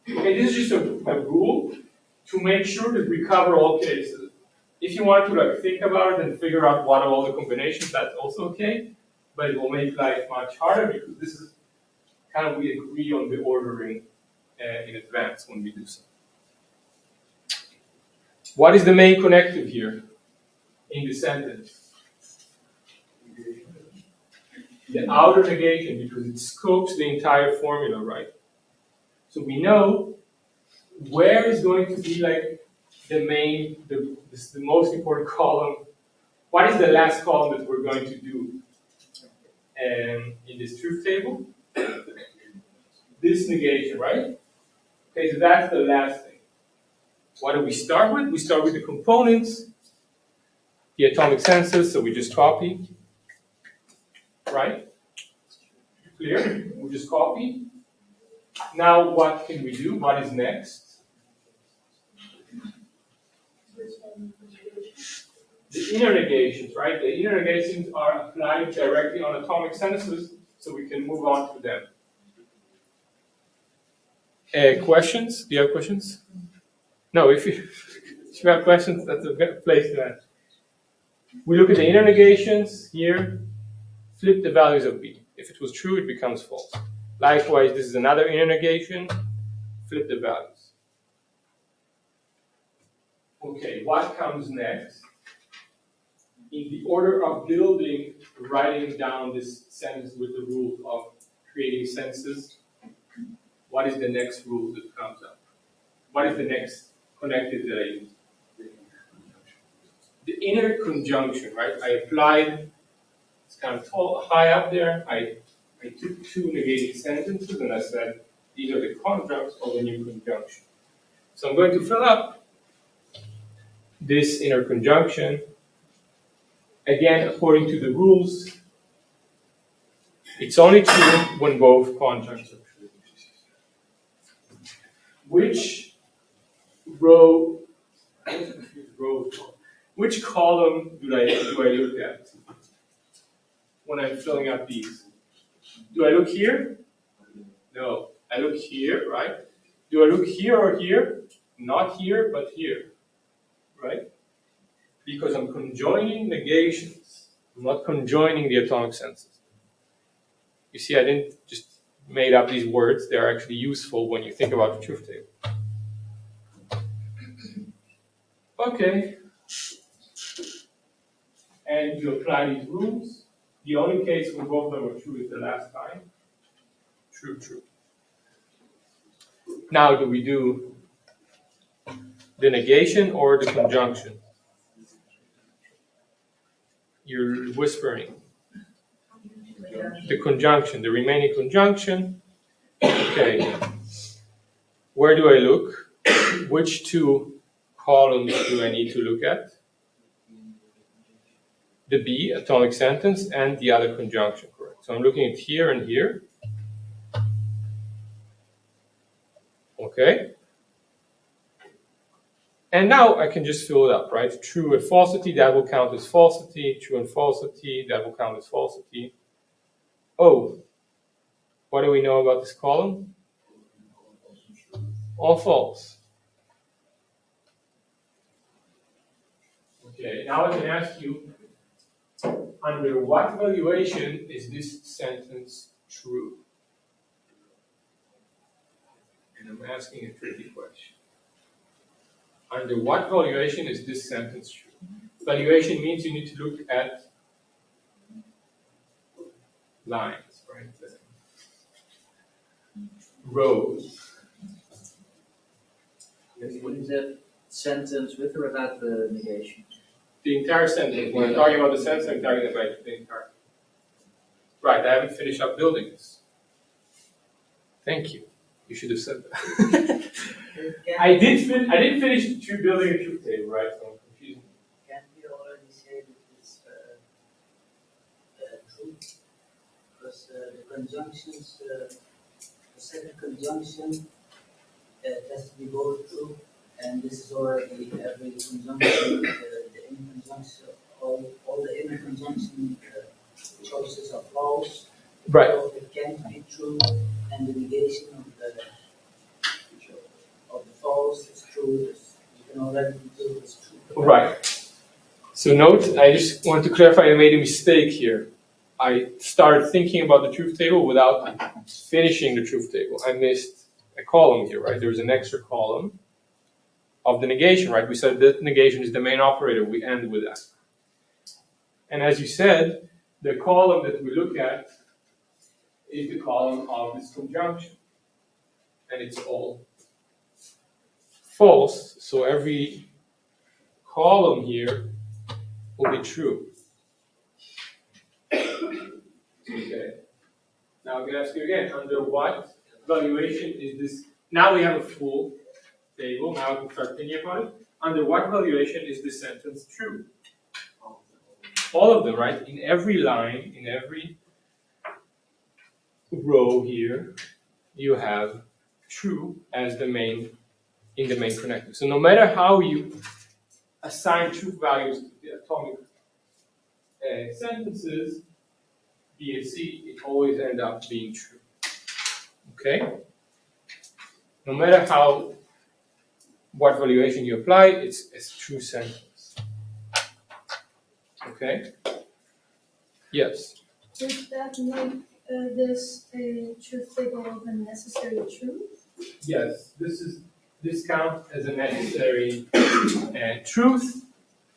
Speaker 1: Okay, this is just a rule to make sure that we cover all cases. If you want to think about it and figure out what are all the combinations, that's also okay, but it will make life much harder because this is kind of, we agree on the ordering in advance when we do so. What is the main connective here in the sentence? The outer negation, because it scopes the entire formula, right? So we know where is going to be like the most important column. What is the last column that we're going to do in this truth table? This negation, right? Okay, so that's the last thing. What do we start with? We start with the components, the atomic sentences, so we just copy, right? Clear? We just copy. Now what can we do? What is next? The inner negations, right? The inner negations are applied directly on atomic sentences, so we can move on to them. Questions? Do you have questions? No, if you have questions, that's a good place to ask. We look at the inner negations here, flip the values of B. If it was true, it becomes false. Likewise, this is another inner negation, flip the values. Okay, what comes next? in the order of building, writing down this sentence with the rule of creating sentences, what is the next rule that comes up? What is the next connective that I use? The inner conjunction, right? I applied, it's kind of high up there. I took two negating sentences and I said, these are the conjuncts of the new conjunction. So I'm going to fill up this inner conjunction. Again, according to the rules, it's only true when both conjuncts are true. Which row, which column do I look at when I'm filling out these? Do I look here? No. I look here, right? Do I look here or here? Not here, but here, right? Because I'm conjoining negations. I'm not conjoining the atomic senses. You see, I didn't just made up these words. They're actually useful when you think about the truth table. Okay. And you apply these rules. The only case when both of them are true is the last line. True, true. Now, do we do the negation or the conjunction? You're whispering. The conjunction, the remaining conjunction. Okay. Where do I look? Which two columns do I need to look at? The B, atomic sentence, and the other conjunction, correct? So I'm looking at here and here. Okay. And now I can just fill it up, right? True and falsity, that will count as falsity. True and falsity, that will count as falsity. Oh, what do we know about this column? All false. Okay, now I can ask you, under what valuation is this sentence true? And I'm asking a tricky question. Under what valuation is this sentence true? Valuation means you need to look at lines, right? Rows.
Speaker 7: Wouldn't that sentence with or without the negation?
Speaker 1: The entire sentence. When I'm talking about the sentence, I'm talking about the entire. Right, I haven't finished up building this. Thank you. You should have said that. I did finish building a truth table, right? So I'm confused.
Speaker 7: Can we already say that it's true? Because the conjunctions, the second conjunction has to be both true, and this is already every conjunction, the inner conjunction, all the inner conjunction choices are false.
Speaker 1: Right.
Speaker 7: So it can't be true, and the negation of the false is true. You can already do this true.
Speaker 1: Right. So note, I just want to clarify, I made a mistake here. I started thinking about the truth table without finishing the truth table. I missed a column here, right? There was an extra column of the negation, right? We said that negation is the main operator. We end with that. And as you said, the column that we look at is the column of this conjunction. And it's all false, so every column here will be true. Okay. Now I'm going to ask you again, under what valuation is this? Now we have a full table, now we can start thinking about it. Under what valuation is this sentence true? All of them, right? In every line, in every row here, you have true as the main in the main connective. So no matter how you assign truth values to the atomic sentences, B and C, it always ends up being true. Okay? No matter what valuation you apply, it's a true sentence. Okay? Yes?
Speaker 2: Does that make this a truth table of a necessary truth?
Speaker 1: Yes, this counts as a necessary truth.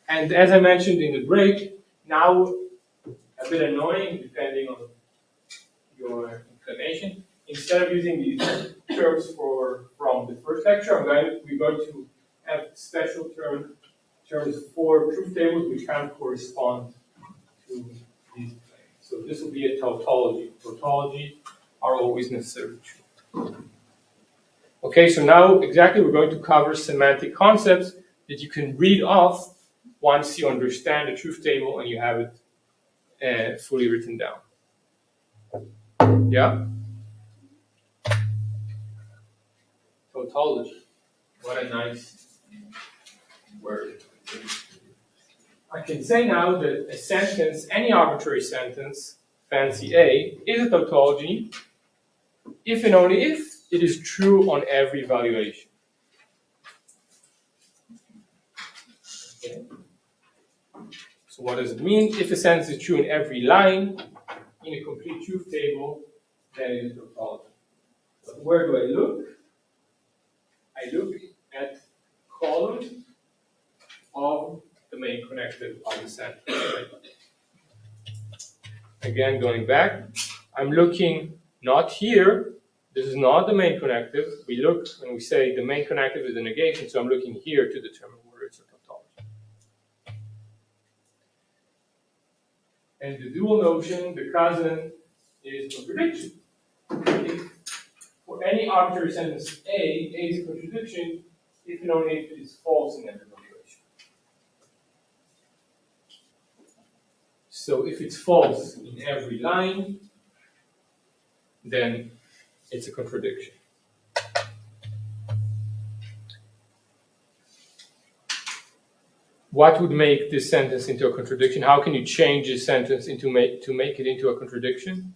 Speaker 1: And as I mentioned in the break, Now, a bit annoying depending on your inclination. Instead of using these terms from the first lecture, we're going to have special terms for truth tables which can correspond to these claims. So this will be a tautology. Tautologies are always necessarily true. Okay, so now exactly we're going to cover semantic concepts that you can read off once you understand the truth table and you have it fully written down. Yeah? Tautology. What a nice word. I can say now that a sentence, any arbitrary sentence, fancy A, is a tautology if and only if it is true on every valuation. Okay. So what does it mean? If a sentence is true in every line in a complete truth table, then it is a tautology. But where do I look? I look at columns of the main connective of the sentence. Right? Again, going back, I'm looking not here. This is not the main connective. We look when we say the main connective is a negation, so I'm looking here to determine whether it's a tautology. And the dual notion, the cousin, is contradiction. If for any arbitrary sentence A is a contradiction if and only if it is false in every valuation. So if it's false in every line, then it's a contradiction. What would make this sentence into a contradiction? How can you change this sentence to make it into a contradiction?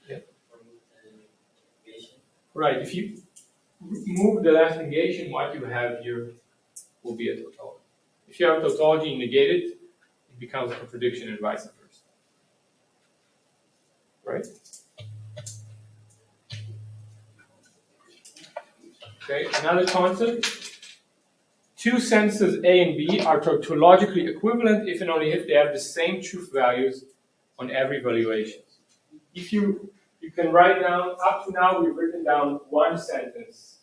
Speaker 1: Yeah. Right. If you remove the last negation, what you have here will be a tautology. If you have a tautology and negate it, it becomes a contradiction and vice versa. Right? Okay, another concept. Two sentences A and B are tautologically equivalent if and only if they have the same truth values on every valuation. If you can write down, up to now we've written down one sentence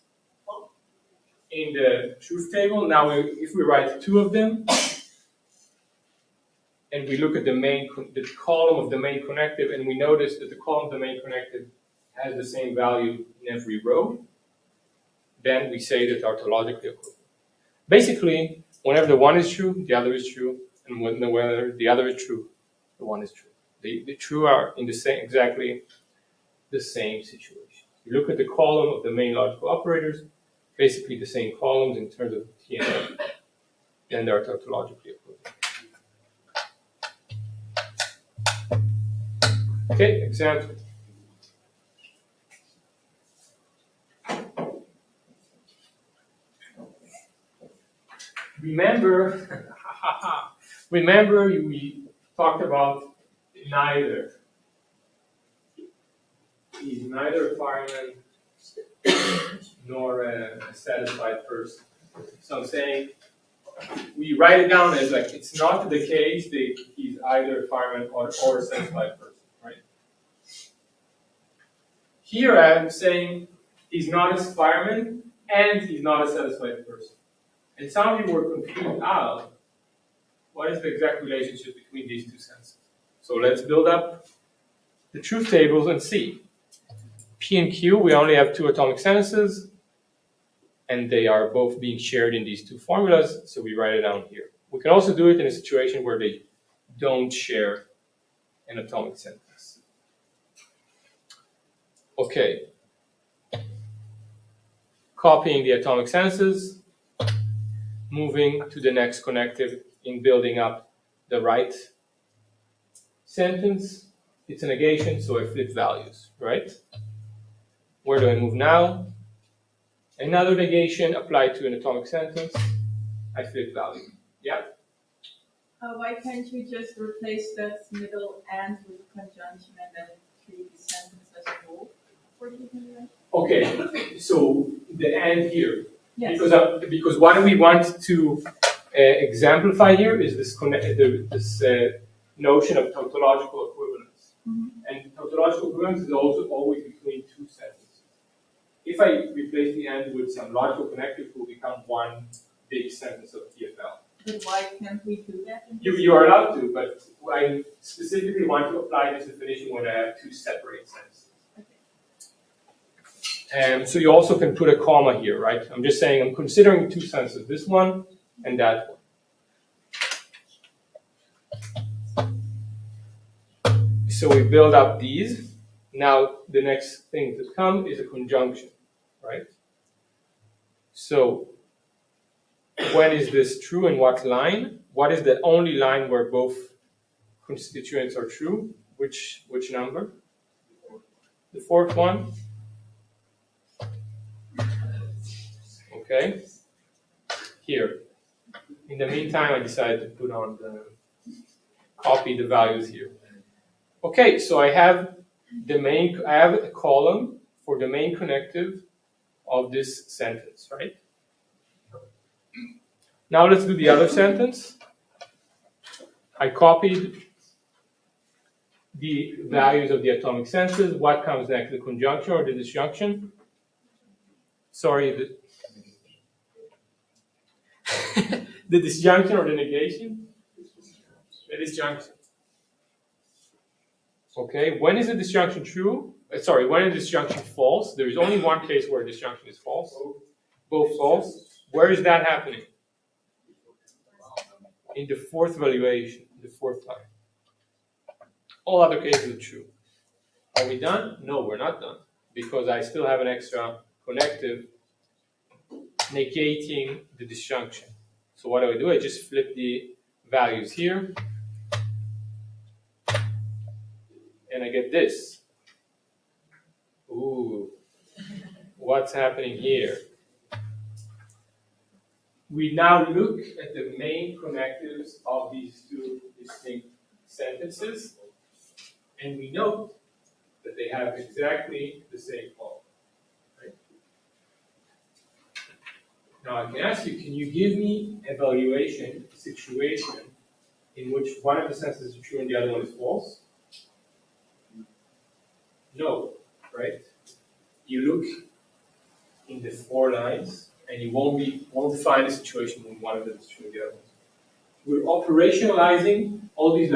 Speaker 1: in the truth table. Now if we write two of them, and we look at the column of the main connective, and we notice that the column of the main connective has the same value in every row, then we say that tautologically equivalent. Basically, whenever the one is true, the other is true, and whenever the other is true, the one is true. The true are in the same, exactly the same situation. You look at the column of the main logical operators, basically the same columns in terms of TFL, then they are tautologically equivalent. Okay, example. Remember we talked about neither. He's neither a fireman nor a satisfied person. So I'm saying we write it down as like it's not the case that he's either a fireman or a satisfied person, right? Here I'm saying he's not a fireman and he's not a satisfied person. And some of you were confused out. What is the exact relationship between these two sentences? So let's build up the truth tables and see. P and Q, we only have two atomic sentences, and they are both being shared in these two formulas, so we write it down here. We can also do it in a situation where they don't share an atomic sentence. Okay. Copying the atomic sentences, moving to the next connective in building up the right sentence. It's a negation, so I flip values, right? Where do I move now? Another negation applied to an atomic sentence. I flip value. Yeah?
Speaker 4: Why can't you just replace that middle and with a conjunction and then treat the sentence as a whole?
Speaker 1: Okay, so the and here.
Speaker 4: Yes.
Speaker 1: Because what do we want to exemplify here is this notion of tautological equivalence. And tautological equivalence is also always between two sentences. If I replace the end with some logical connective, it will become one big sentence of TFL.
Speaker 4: But why can't we do that?
Speaker 1: You are allowed to, but I specifically want to apply this definition when I have two separate sentences. So you also can put a comma here, right? I'm just saying I'm considering two sentences, this one and that one. So we build up these. Now the next thing to come is a conjunction, right? So when is this true in what line? What is the only line where both constituents are true? Which number? The fourth one. Okay. Here. In the meantime, I decided to put on copy the values here. Okay, so I have a column for the main connective of this sentence, right? Now let's do the other sentence. I copied the values of the atomic senses. What comes next, the conjunction or the disjunction? Sorry, the disjunction or the negation? The disjunction. Okay, when is the disjunction true? When is the disjunction false? There is only one case where a disjunction is false. Both false. Where is that happening? In the fourth valuation, the fourth line. All other cases are true. Are we done? No, we're not done. Because I still have an extra connective negating the disjunction. So what do? I just flip the values here. And I get this. Ooh, what's happening here? We now look at the main connectives of these two distinct sentences, and we note that they have exactly the same form. Right? Now I can ask you, can you give me a valuation situation in which one of the sentences is true and the other one is false? No, right? You look in the 4 lines, and you won't find a situation when one of them is true and the other one. We're operationalizing all these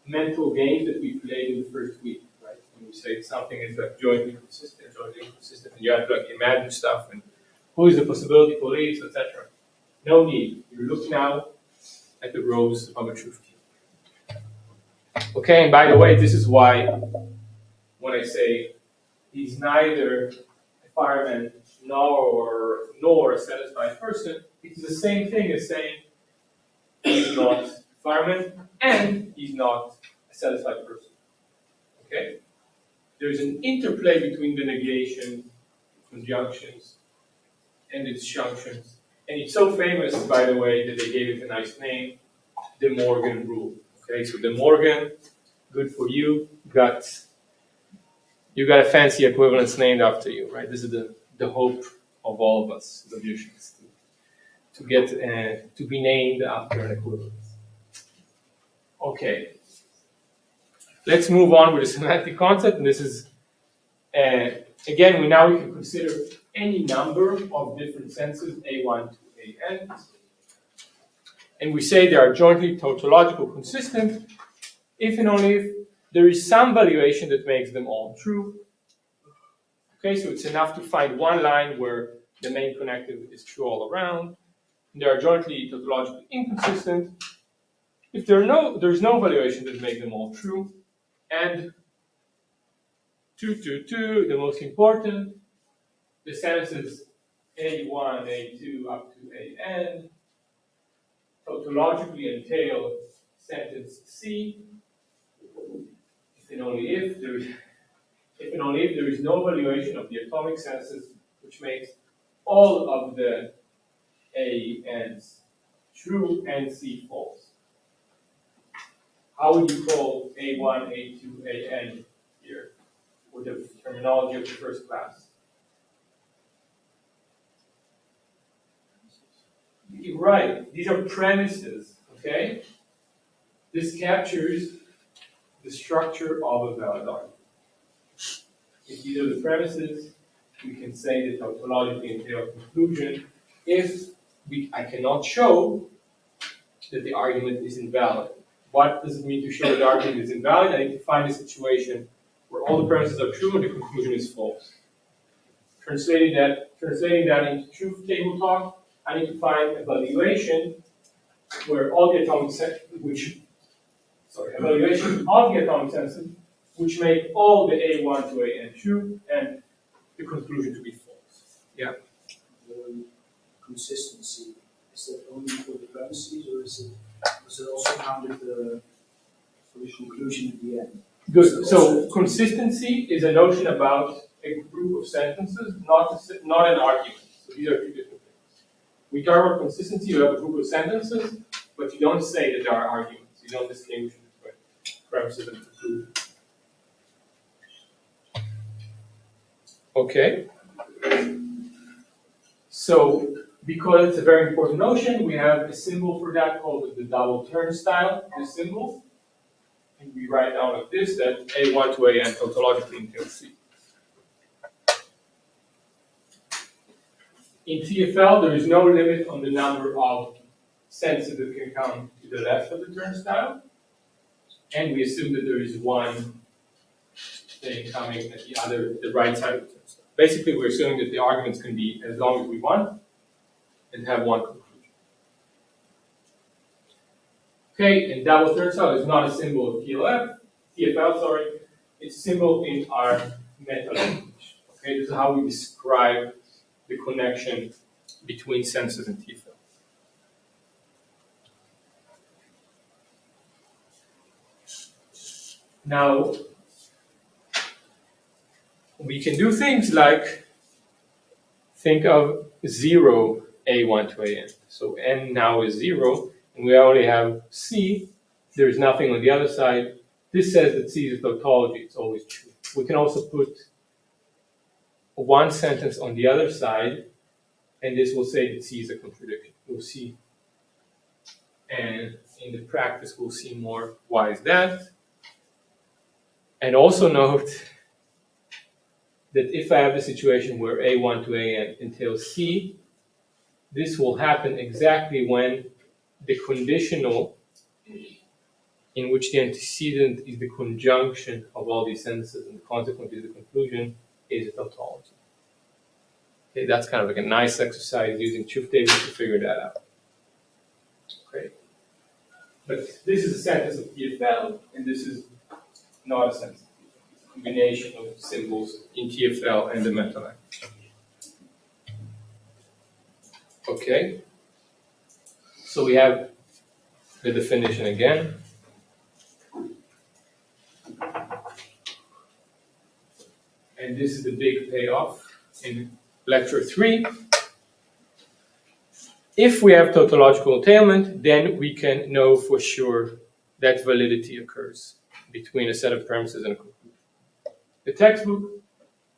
Speaker 1: mental games that we played in the first week, right? When we say something is jointly consistent, and you have to imagine stuff and who is the possibility police, etc. No need. You look now at the rows of a truth cube. Okay, and by the way, this is why when I say he's neither a fireman nor a satisfied person, it's the same thing as saying he's not a fireman and he's not a satisfied person. Okay? There's an interplay between the negation, conjunctions, and the disjunctions. And it's so famous, by the way, that they gave it a nice name, the Morgan rule. Okay, so the Morgan, good for you, you got a fancy equivalence named after you, right? This is the hope of all of us, the musicians, to get to be named after an equivalence. Okay, let's move on with the semantic concept, and this is again we can consider any number of different senses, A1 to AN, and we say they are jointly tautological consistent if and only if there is some valuation that makes them all true. Okay, so it's enough to find one line where the main connective is true all around. And they are jointly tautologically inconsistent if there's no valuation that makes them all true. And 2, the most important, the sentences A1, A2 up to AN tautologically entail sentence C if and only if there is no valuation of the atomic senses which makes all of the ANs true and C false. How would you call A1, A2, AN here with the terminology of the first class? Right, these are premises, okay? This captures the structure of a valid argument. If these are the premises, we can say that tautologically entail a conclusion if I cannot show that the argument is invalid. What does it mean to show that the argument is invalid? I need to find a situation where all the premises are true and the conclusion is false. Translating that into truth table talk, I need to find a valuation where all the atomic evaluation of the atomic senses which make all the A1 to AN true and the conclusion to be false. Yeah.
Speaker 3: The consistency, is that only for the premises or is it also counted for the conclusion at the end?
Speaker 1: Good. So consistency is a notion about a group of sentences, not an argument. So these are two different things. We talk about consistency, you have a group of sentences, but you don't say that there are arguments. You don't distinguish between premises and conclusion. Okay. So because it's a very important notion, we have a symbol for that called the double turnstile, this symbol. And we write down like this, that A1 to AN tautologically entails C. In TFL, there is no limit on the number of senses that can come to the left of the turnstile. And we assume that there is one thing coming at the right side of the turnstile. Basically, we're assuming that the arguments can be as long as we want and have one conclusion. Okay, and double turnstile is not a symbol of TFL, it's a symbol in our meta language. Okay, this is how we describe the connection between senses and TFL. Now, we can do things like think of 0 A1 to AN. So N now is 0, and we only have C. There's nothing on the other side. This says that C is a tautology. It's always true. We can also put one sentence on the other side, and this will say that C is a contradiction. We'll see. And in the practice, we'll see more. Why is that? And also note that if I have the situation where A1 to AN entails C, this will happen exactly when the conditional in which the antecedent is the conjunction of all these sentences and consequently the conclusion is a tautology. Okay, that's kind of like a nice exercise using truth tables to figure that out. Okay. But this is a sentence of TFL, and this is not a sentence. It's a combination of symbols in TFL and the meta language. Okay. So we have the definition again. And this is the big payoff in lecture 3. If we have tautological entailment, then we can know for sure that validity occurs between a set of premises and a conclusion. The textbook,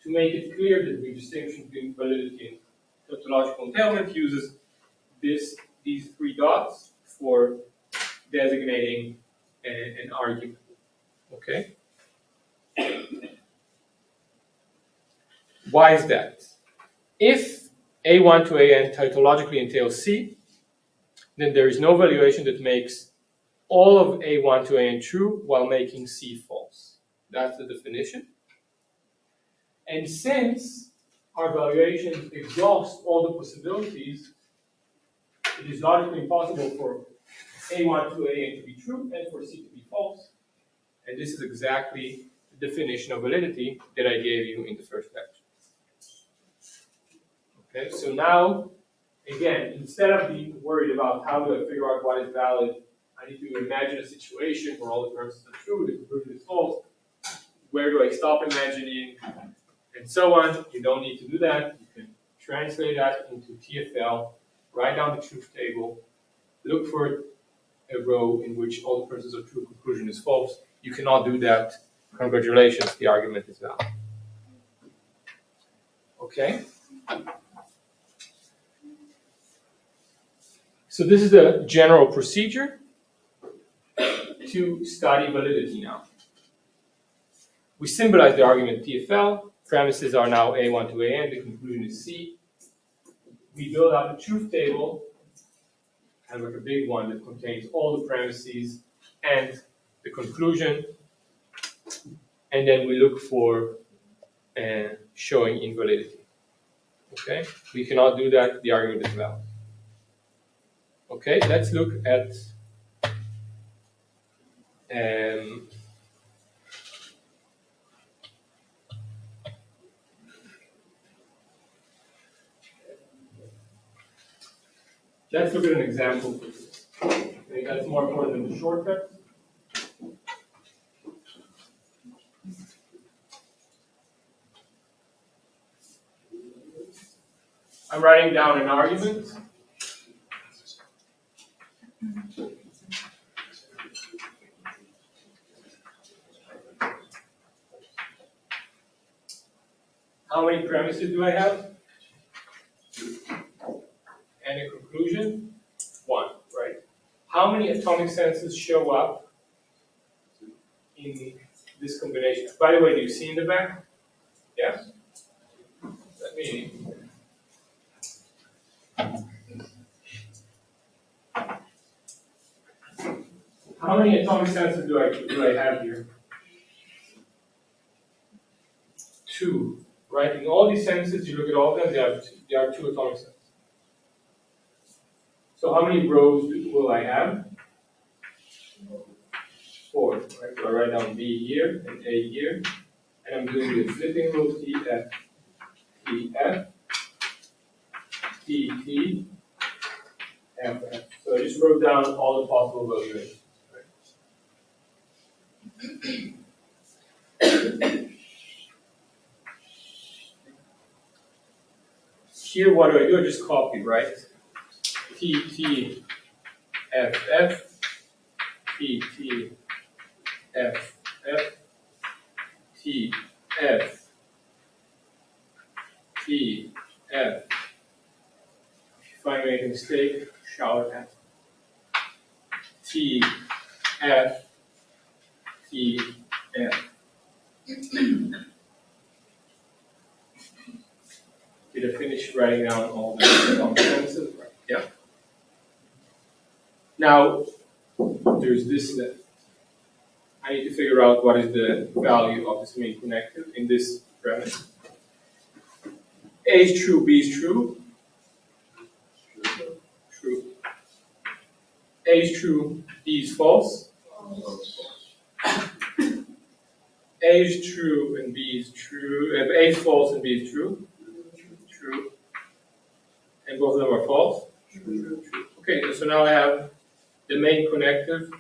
Speaker 1: to make it clear that we distinguish between validity and tautological entailment, uses these 3 dots for designating an argument. Okay? Why is that? If A1 to AN tautologically entails C, then there is no valuation that makes all of A1 to AN true while making C false. That's the definition. And since our valuations exhaust all the possibilities, it is logically impossible for A1 to AN to be true and for C to be false. And this is exactly the definition of validity that I gave you in the first lecture. Okay, so now, again, instead of being worried about how do I figure out what is valid, I need to imagine a situation where all the premises are true, the conclusion is false. Where do I stop imagining? And so on. You don't need to do that. You can translate that into TFL, write down the truth table, look for a row in which all the premises are true, conclusion is false. You cannot do that. Congratulations, the argument is valid. Okay? So this is the general procedure to study validity now. We symbolize the argument TFL. Premises are now A1 to AN, the conclusion is C. We build up a truth table, kind of like a big one that contains all the premises and the conclusion. And then we look for showing invalidity. Okay? We cannot do that, the argument is valid. Okay, let's look at let's look at an example. I think that's more important than the shortcut. I'm writing down an argument. How many premises do I have? And a conclusion? 1, right? How many atomic senses show up in this combination? By the way, do you see in the back? Yeah? Let me. How many atomic senses do I have here? 2, right? In all these senses, you look at all of them, there are 2 atomic senses. So how many rows will I have? 4, right? So I write down B here and A here, and I'm doing the flipping rule T, F, T, F, T, T, F, F. So I just wrote down all the possible valuations. Here, what do? I just copy, right? T, T, F, F, T, T, F, F, T, F, T, F. If I make a mistake, shout at T, F, T, F. Did I finish writing down all the sentences? Right. Yeah. Now, there's this left. I need to figure out what is the value of this main connective in this premise. A is true, B is true. True. A is true, B is false. A is true and B is true. A is false and B is true. True. And both of them are false. True. Okay, so now I have the main connective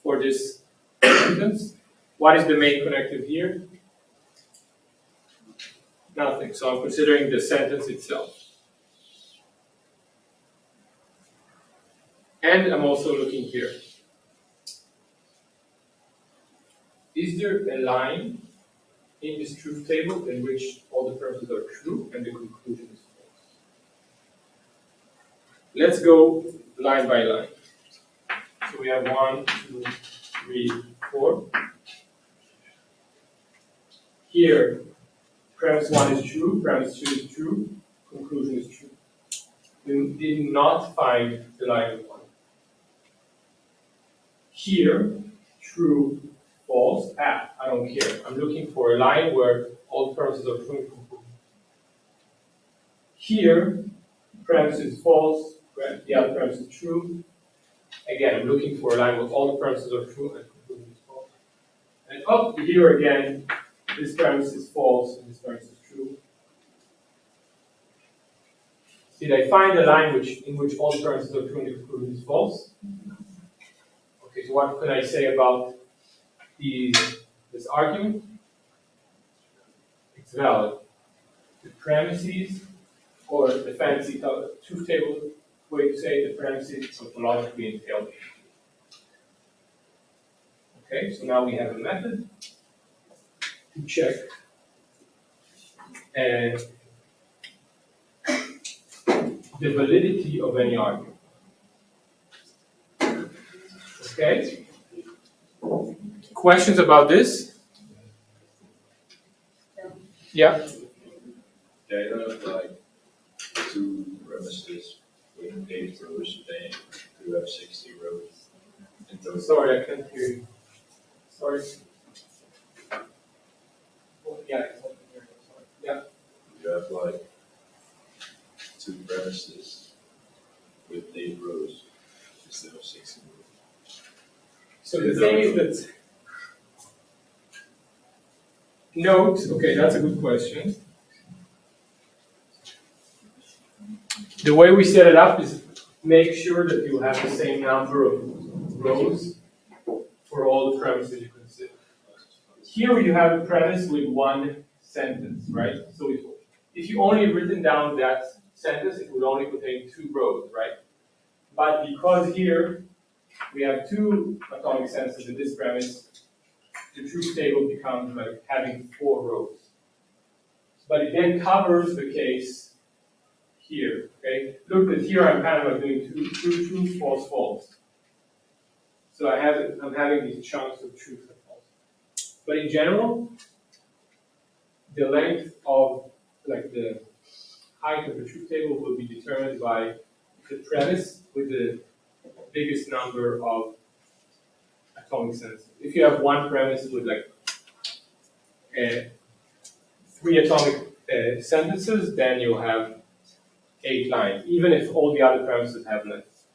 Speaker 1: for this sentence. What is the main connective here? Nothing. So I'm considering the sentence itself. And I'm also looking here. Is there a line in this truth table in which all the premises are true and the conclusion is false? Let's go line by line. So we have 1, 2, 3, 4. Here, premise 1 is true, premise 2 is true, conclusion is true. We did not find the line of 1. Here, true, false, I don't care. I'm looking for a line where all the premises are true and conclusion. Here, premise is false, the other premise is true. Again, I'm looking for a line where all the premises are true and conclusion is false. And up here again, this premise is false and this premise is true. Did I find a line in which all the premises are true and the conclusion is false? Okay, so what can I say about this argument? It's valid. The premises, or the fancy truth table way to say the premises topologically entailed. Okay, so now we have a method to check the validity of any argument. Okay? Questions about this? Yeah?
Speaker 6: Yeah, you have like two premises with 8 rows, then you have 60 rows. In total.
Speaker 1: Sorry, I can't hear you. Sorry. Oh, yeah, I can't hear you. Sorry. Yeah.
Speaker 6: You have like two premises with 8 rows instead of 60 rows.
Speaker 1: So the thing is that note, okay, that's a good question. The way we set it up is make sure that you have the same number of rows for all the premises you consider. Here you have a premise with one sentence, right? So if you only written down that sentence, it would only contain 2 rows, right? But because here we have 2 atomic sentences in this premise, the truth table becomes like having 4 rows. But it then covers the case here, okay? Look that here I'm kind of like doing true, false, false. So I'm having these chunks of truth and false. But in general, the length of, like the height of the truth table will be determined by the premise with the biggest number of atomic sentences. If you have one premise with like 3 atomic sentences, then you'll have 8 lines, even if all the other premises have length.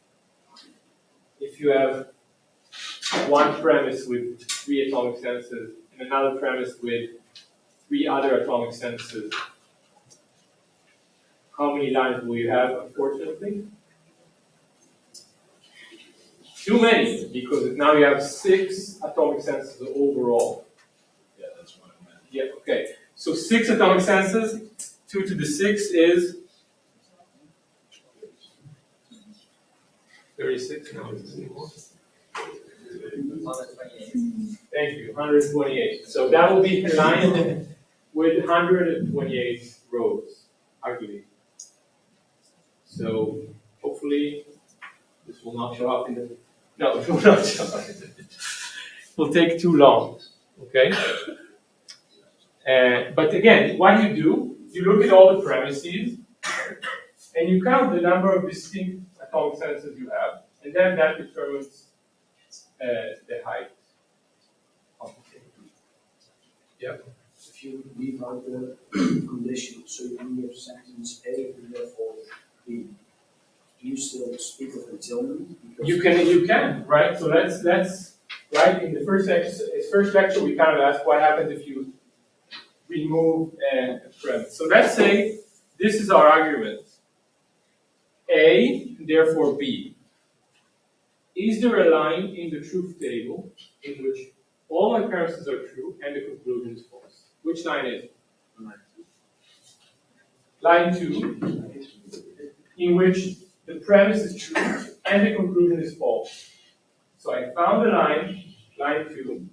Speaker 1: If you have one premise with 3 atomic sentences and another premise with 3 other atomic sentences, how many lines will you have, unfortunately? Too many, because now you have 6 atomic sentences overall.
Speaker 6: Yeah, that's what I meant.
Speaker 1: Yeah, okay. So 6 atomic sentences, 2 to the 6 is 36. No, it's anymore.
Speaker 5: 128.
Speaker 1: Thank you, 128. So that will be a line with 128 rows, arguably. So hopefully this will not show up in the. No, it will not show up. It will take too long. Okay. But again, what you look at all the premises, and you count the number of distinct atomic sentences you have, and then that determines the height of the table. Yep.
Speaker 3: If you leave out the condition, so you only have sentence A and therefore B, do you still speak of concealment?
Speaker 1: You can, right? So let's right in the first lecture we kind of asked what happens if you remove a premise. So let's say this is our argument. A, therefore B. Is there a line in the truth table in which all my premises are true and the conclusion is false? Which line is it? Line 2, in which the premise is true and the conclusion is false. So I found a line 2,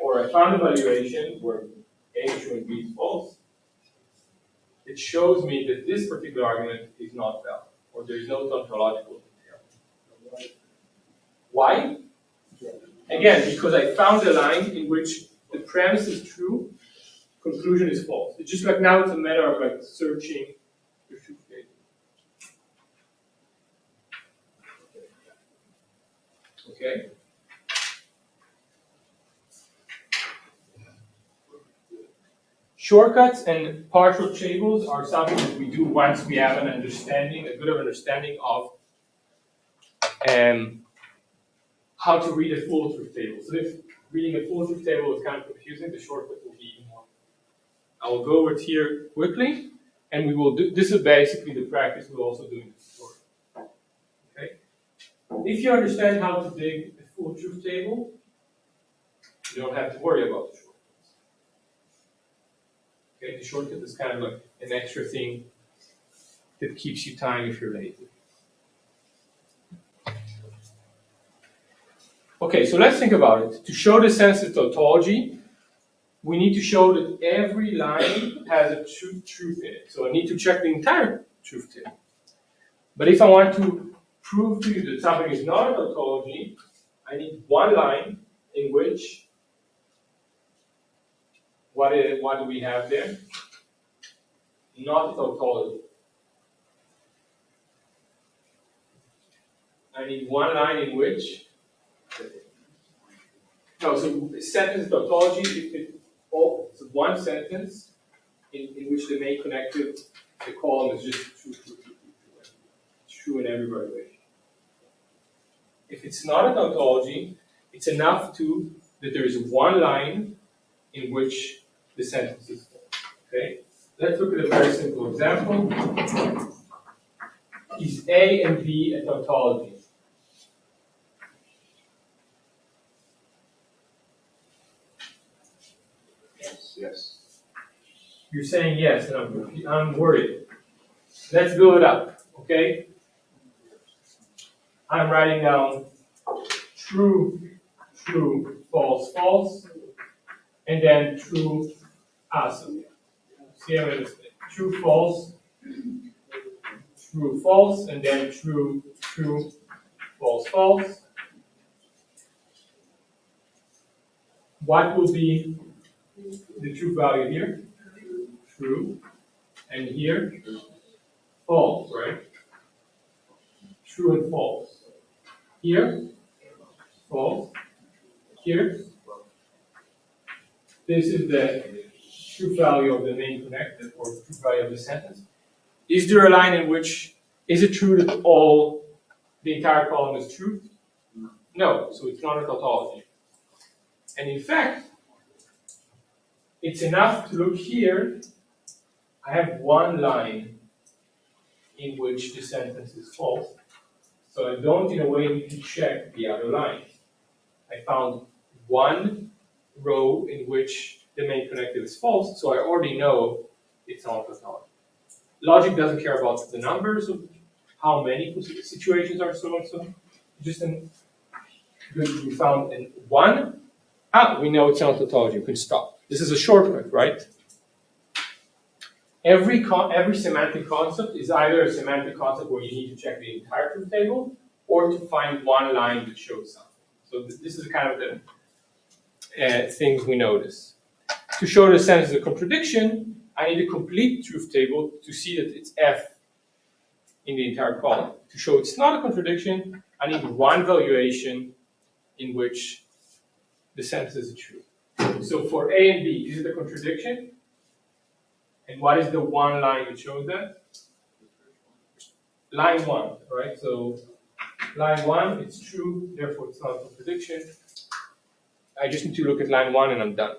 Speaker 1: or I found a valuation where A is true and B is false. It shows me that this particular argument is not valid, or there is no tautological detail. Why? Again, because I found a line in which the premise is true, conclusion is false. It's just like now it's a matter of like searching the truth table. Okay? Shortcuts and partial tables are something that we do once we have an understanding, a good understanding of how to read a full truth table. So if reading a full truth table is kind of confusing, the shortcut will be even more. I will go over it here quickly, and we will do, this is basically the practice we'll also do in the tutorial. Okay? If you understand how to dig a full truth table, you don't have to worry about the shortcuts. Okay, the shortcut is kind of like an extra thing that keeps you time if you're lazy. Okay, so let's think about it. To show the sensitive tautology, we need to show that every line has a truth in it. So I need to check the entire truth table. But if I want to prove to you that something is not a tautology, I need one line in which, what do we have there? Not a tautology. I need one line in which, no, so sentence tautology, if it's one sentence in which the main connective, the column is just true, true in every evaluation. If it's not a tautology, it's enough that there is one line in which the sentence is full. Okay? Let's look at a very simple example. Is A and B a tautology?
Speaker 6: Yes.
Speaker 1: You're saying yes, and I'm worried. Let's build it up, okay? I'm writing down true, true, false, false, and then true, so see how it is. True, false, true, false, and then true, true, false, false. What will be the true value here? True. And here? False, right? True and false. Here? False. Here? This is the true value of the main connective, or true value of the sentence. Is there a line in which, is it true that the entire column is true? No, so it's not a tautology. And in fact, it's enough to look here. I have one line in which the sentence is false, so I don't in a way need to check the other lines. I found one row in which the main connective is false, so I already know it's not a tautology. Logic doesn't care about the numbers of how many situations are so and so. Just we found in one. We know it's not a tautology. We can stop. This is a shortcut, right? Every semantic concept is either a semantic concept where you need to check the entire truth table, or to find one line that shows something. So this is kind of the things we notice. To show the sentence is a contradiction, I need a complete truth table to see that it's F in the entire column. To show it's not a contradiction, I need one valuation in which the sentence is true. So for A and B, is it a contradiction? And what is the one line that shows that? Line 1, right? So line 1, it's true, therefore it's not a contradiction. I just need to look at line 1 and I'm done.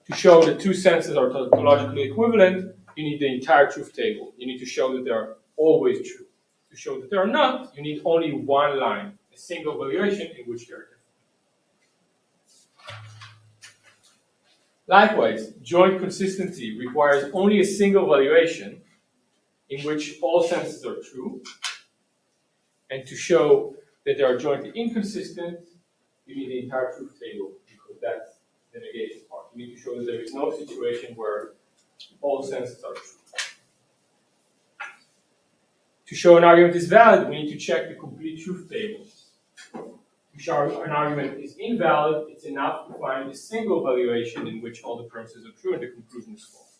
Speaker 1: To show that two sentences are tautologically equivalent, you need the entire truth table. You need to show that they are always true. To show that they are not, you need only one line, a single valuation in which they are different. Likewise, joint consistency requires only a single valuation in which all sentences are true. And to show that they are jointly inconsistent, you need the entire truth table, because that's the negation part. You need to show that there is no situation where all sentences are true. To show an argument is valid, we need to check the complete truth table. To show an argument is invalid, it's enough to find a single valuation in which all the premises are true and the conclusion is false.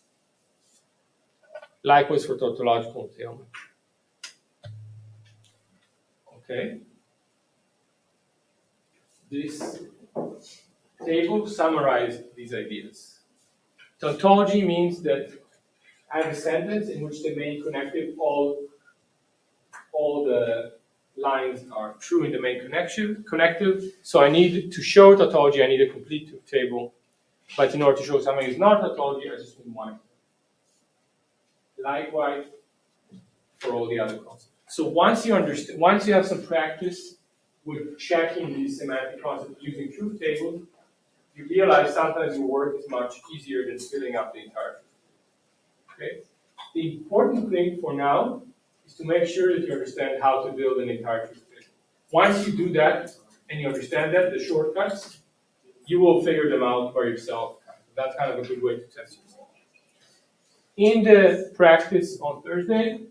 Speaker 1: Likewise for tautological entailment. Okay. This table summarizes these ideas. Tautology means that I have a sentence in which the main connective, all the lines are true in the main connective. So I need to show tautology, I need a complete truth table. But in order to show something is not tautology, I just need one. Likewise for all the other concepts. So once you understand, once you have some practice with checking these semantic concepts using truth tables, you realize sometimes your work is much easier than filling up the entire truth table. Okay? The important thing for now is to make sure that you understand how to build an entire truth table. Once you do that and you understand that, the shortcuts, you will figure them out by yourself. That's kind of a good way to test yourself. In the practice on Thursday,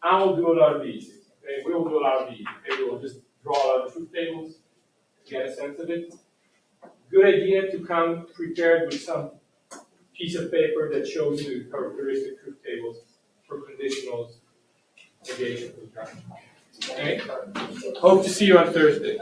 Speaker 1: I will do a lot of these. Okay, we will do a lot of these. Okay, we will just draw a lot of truth tables, get a sense of it. Good idea to come prepared with some piece of paper that shows you the characteristic truth tables for conditionals, negation, contraction. Okay? Hope to see you on Thursday.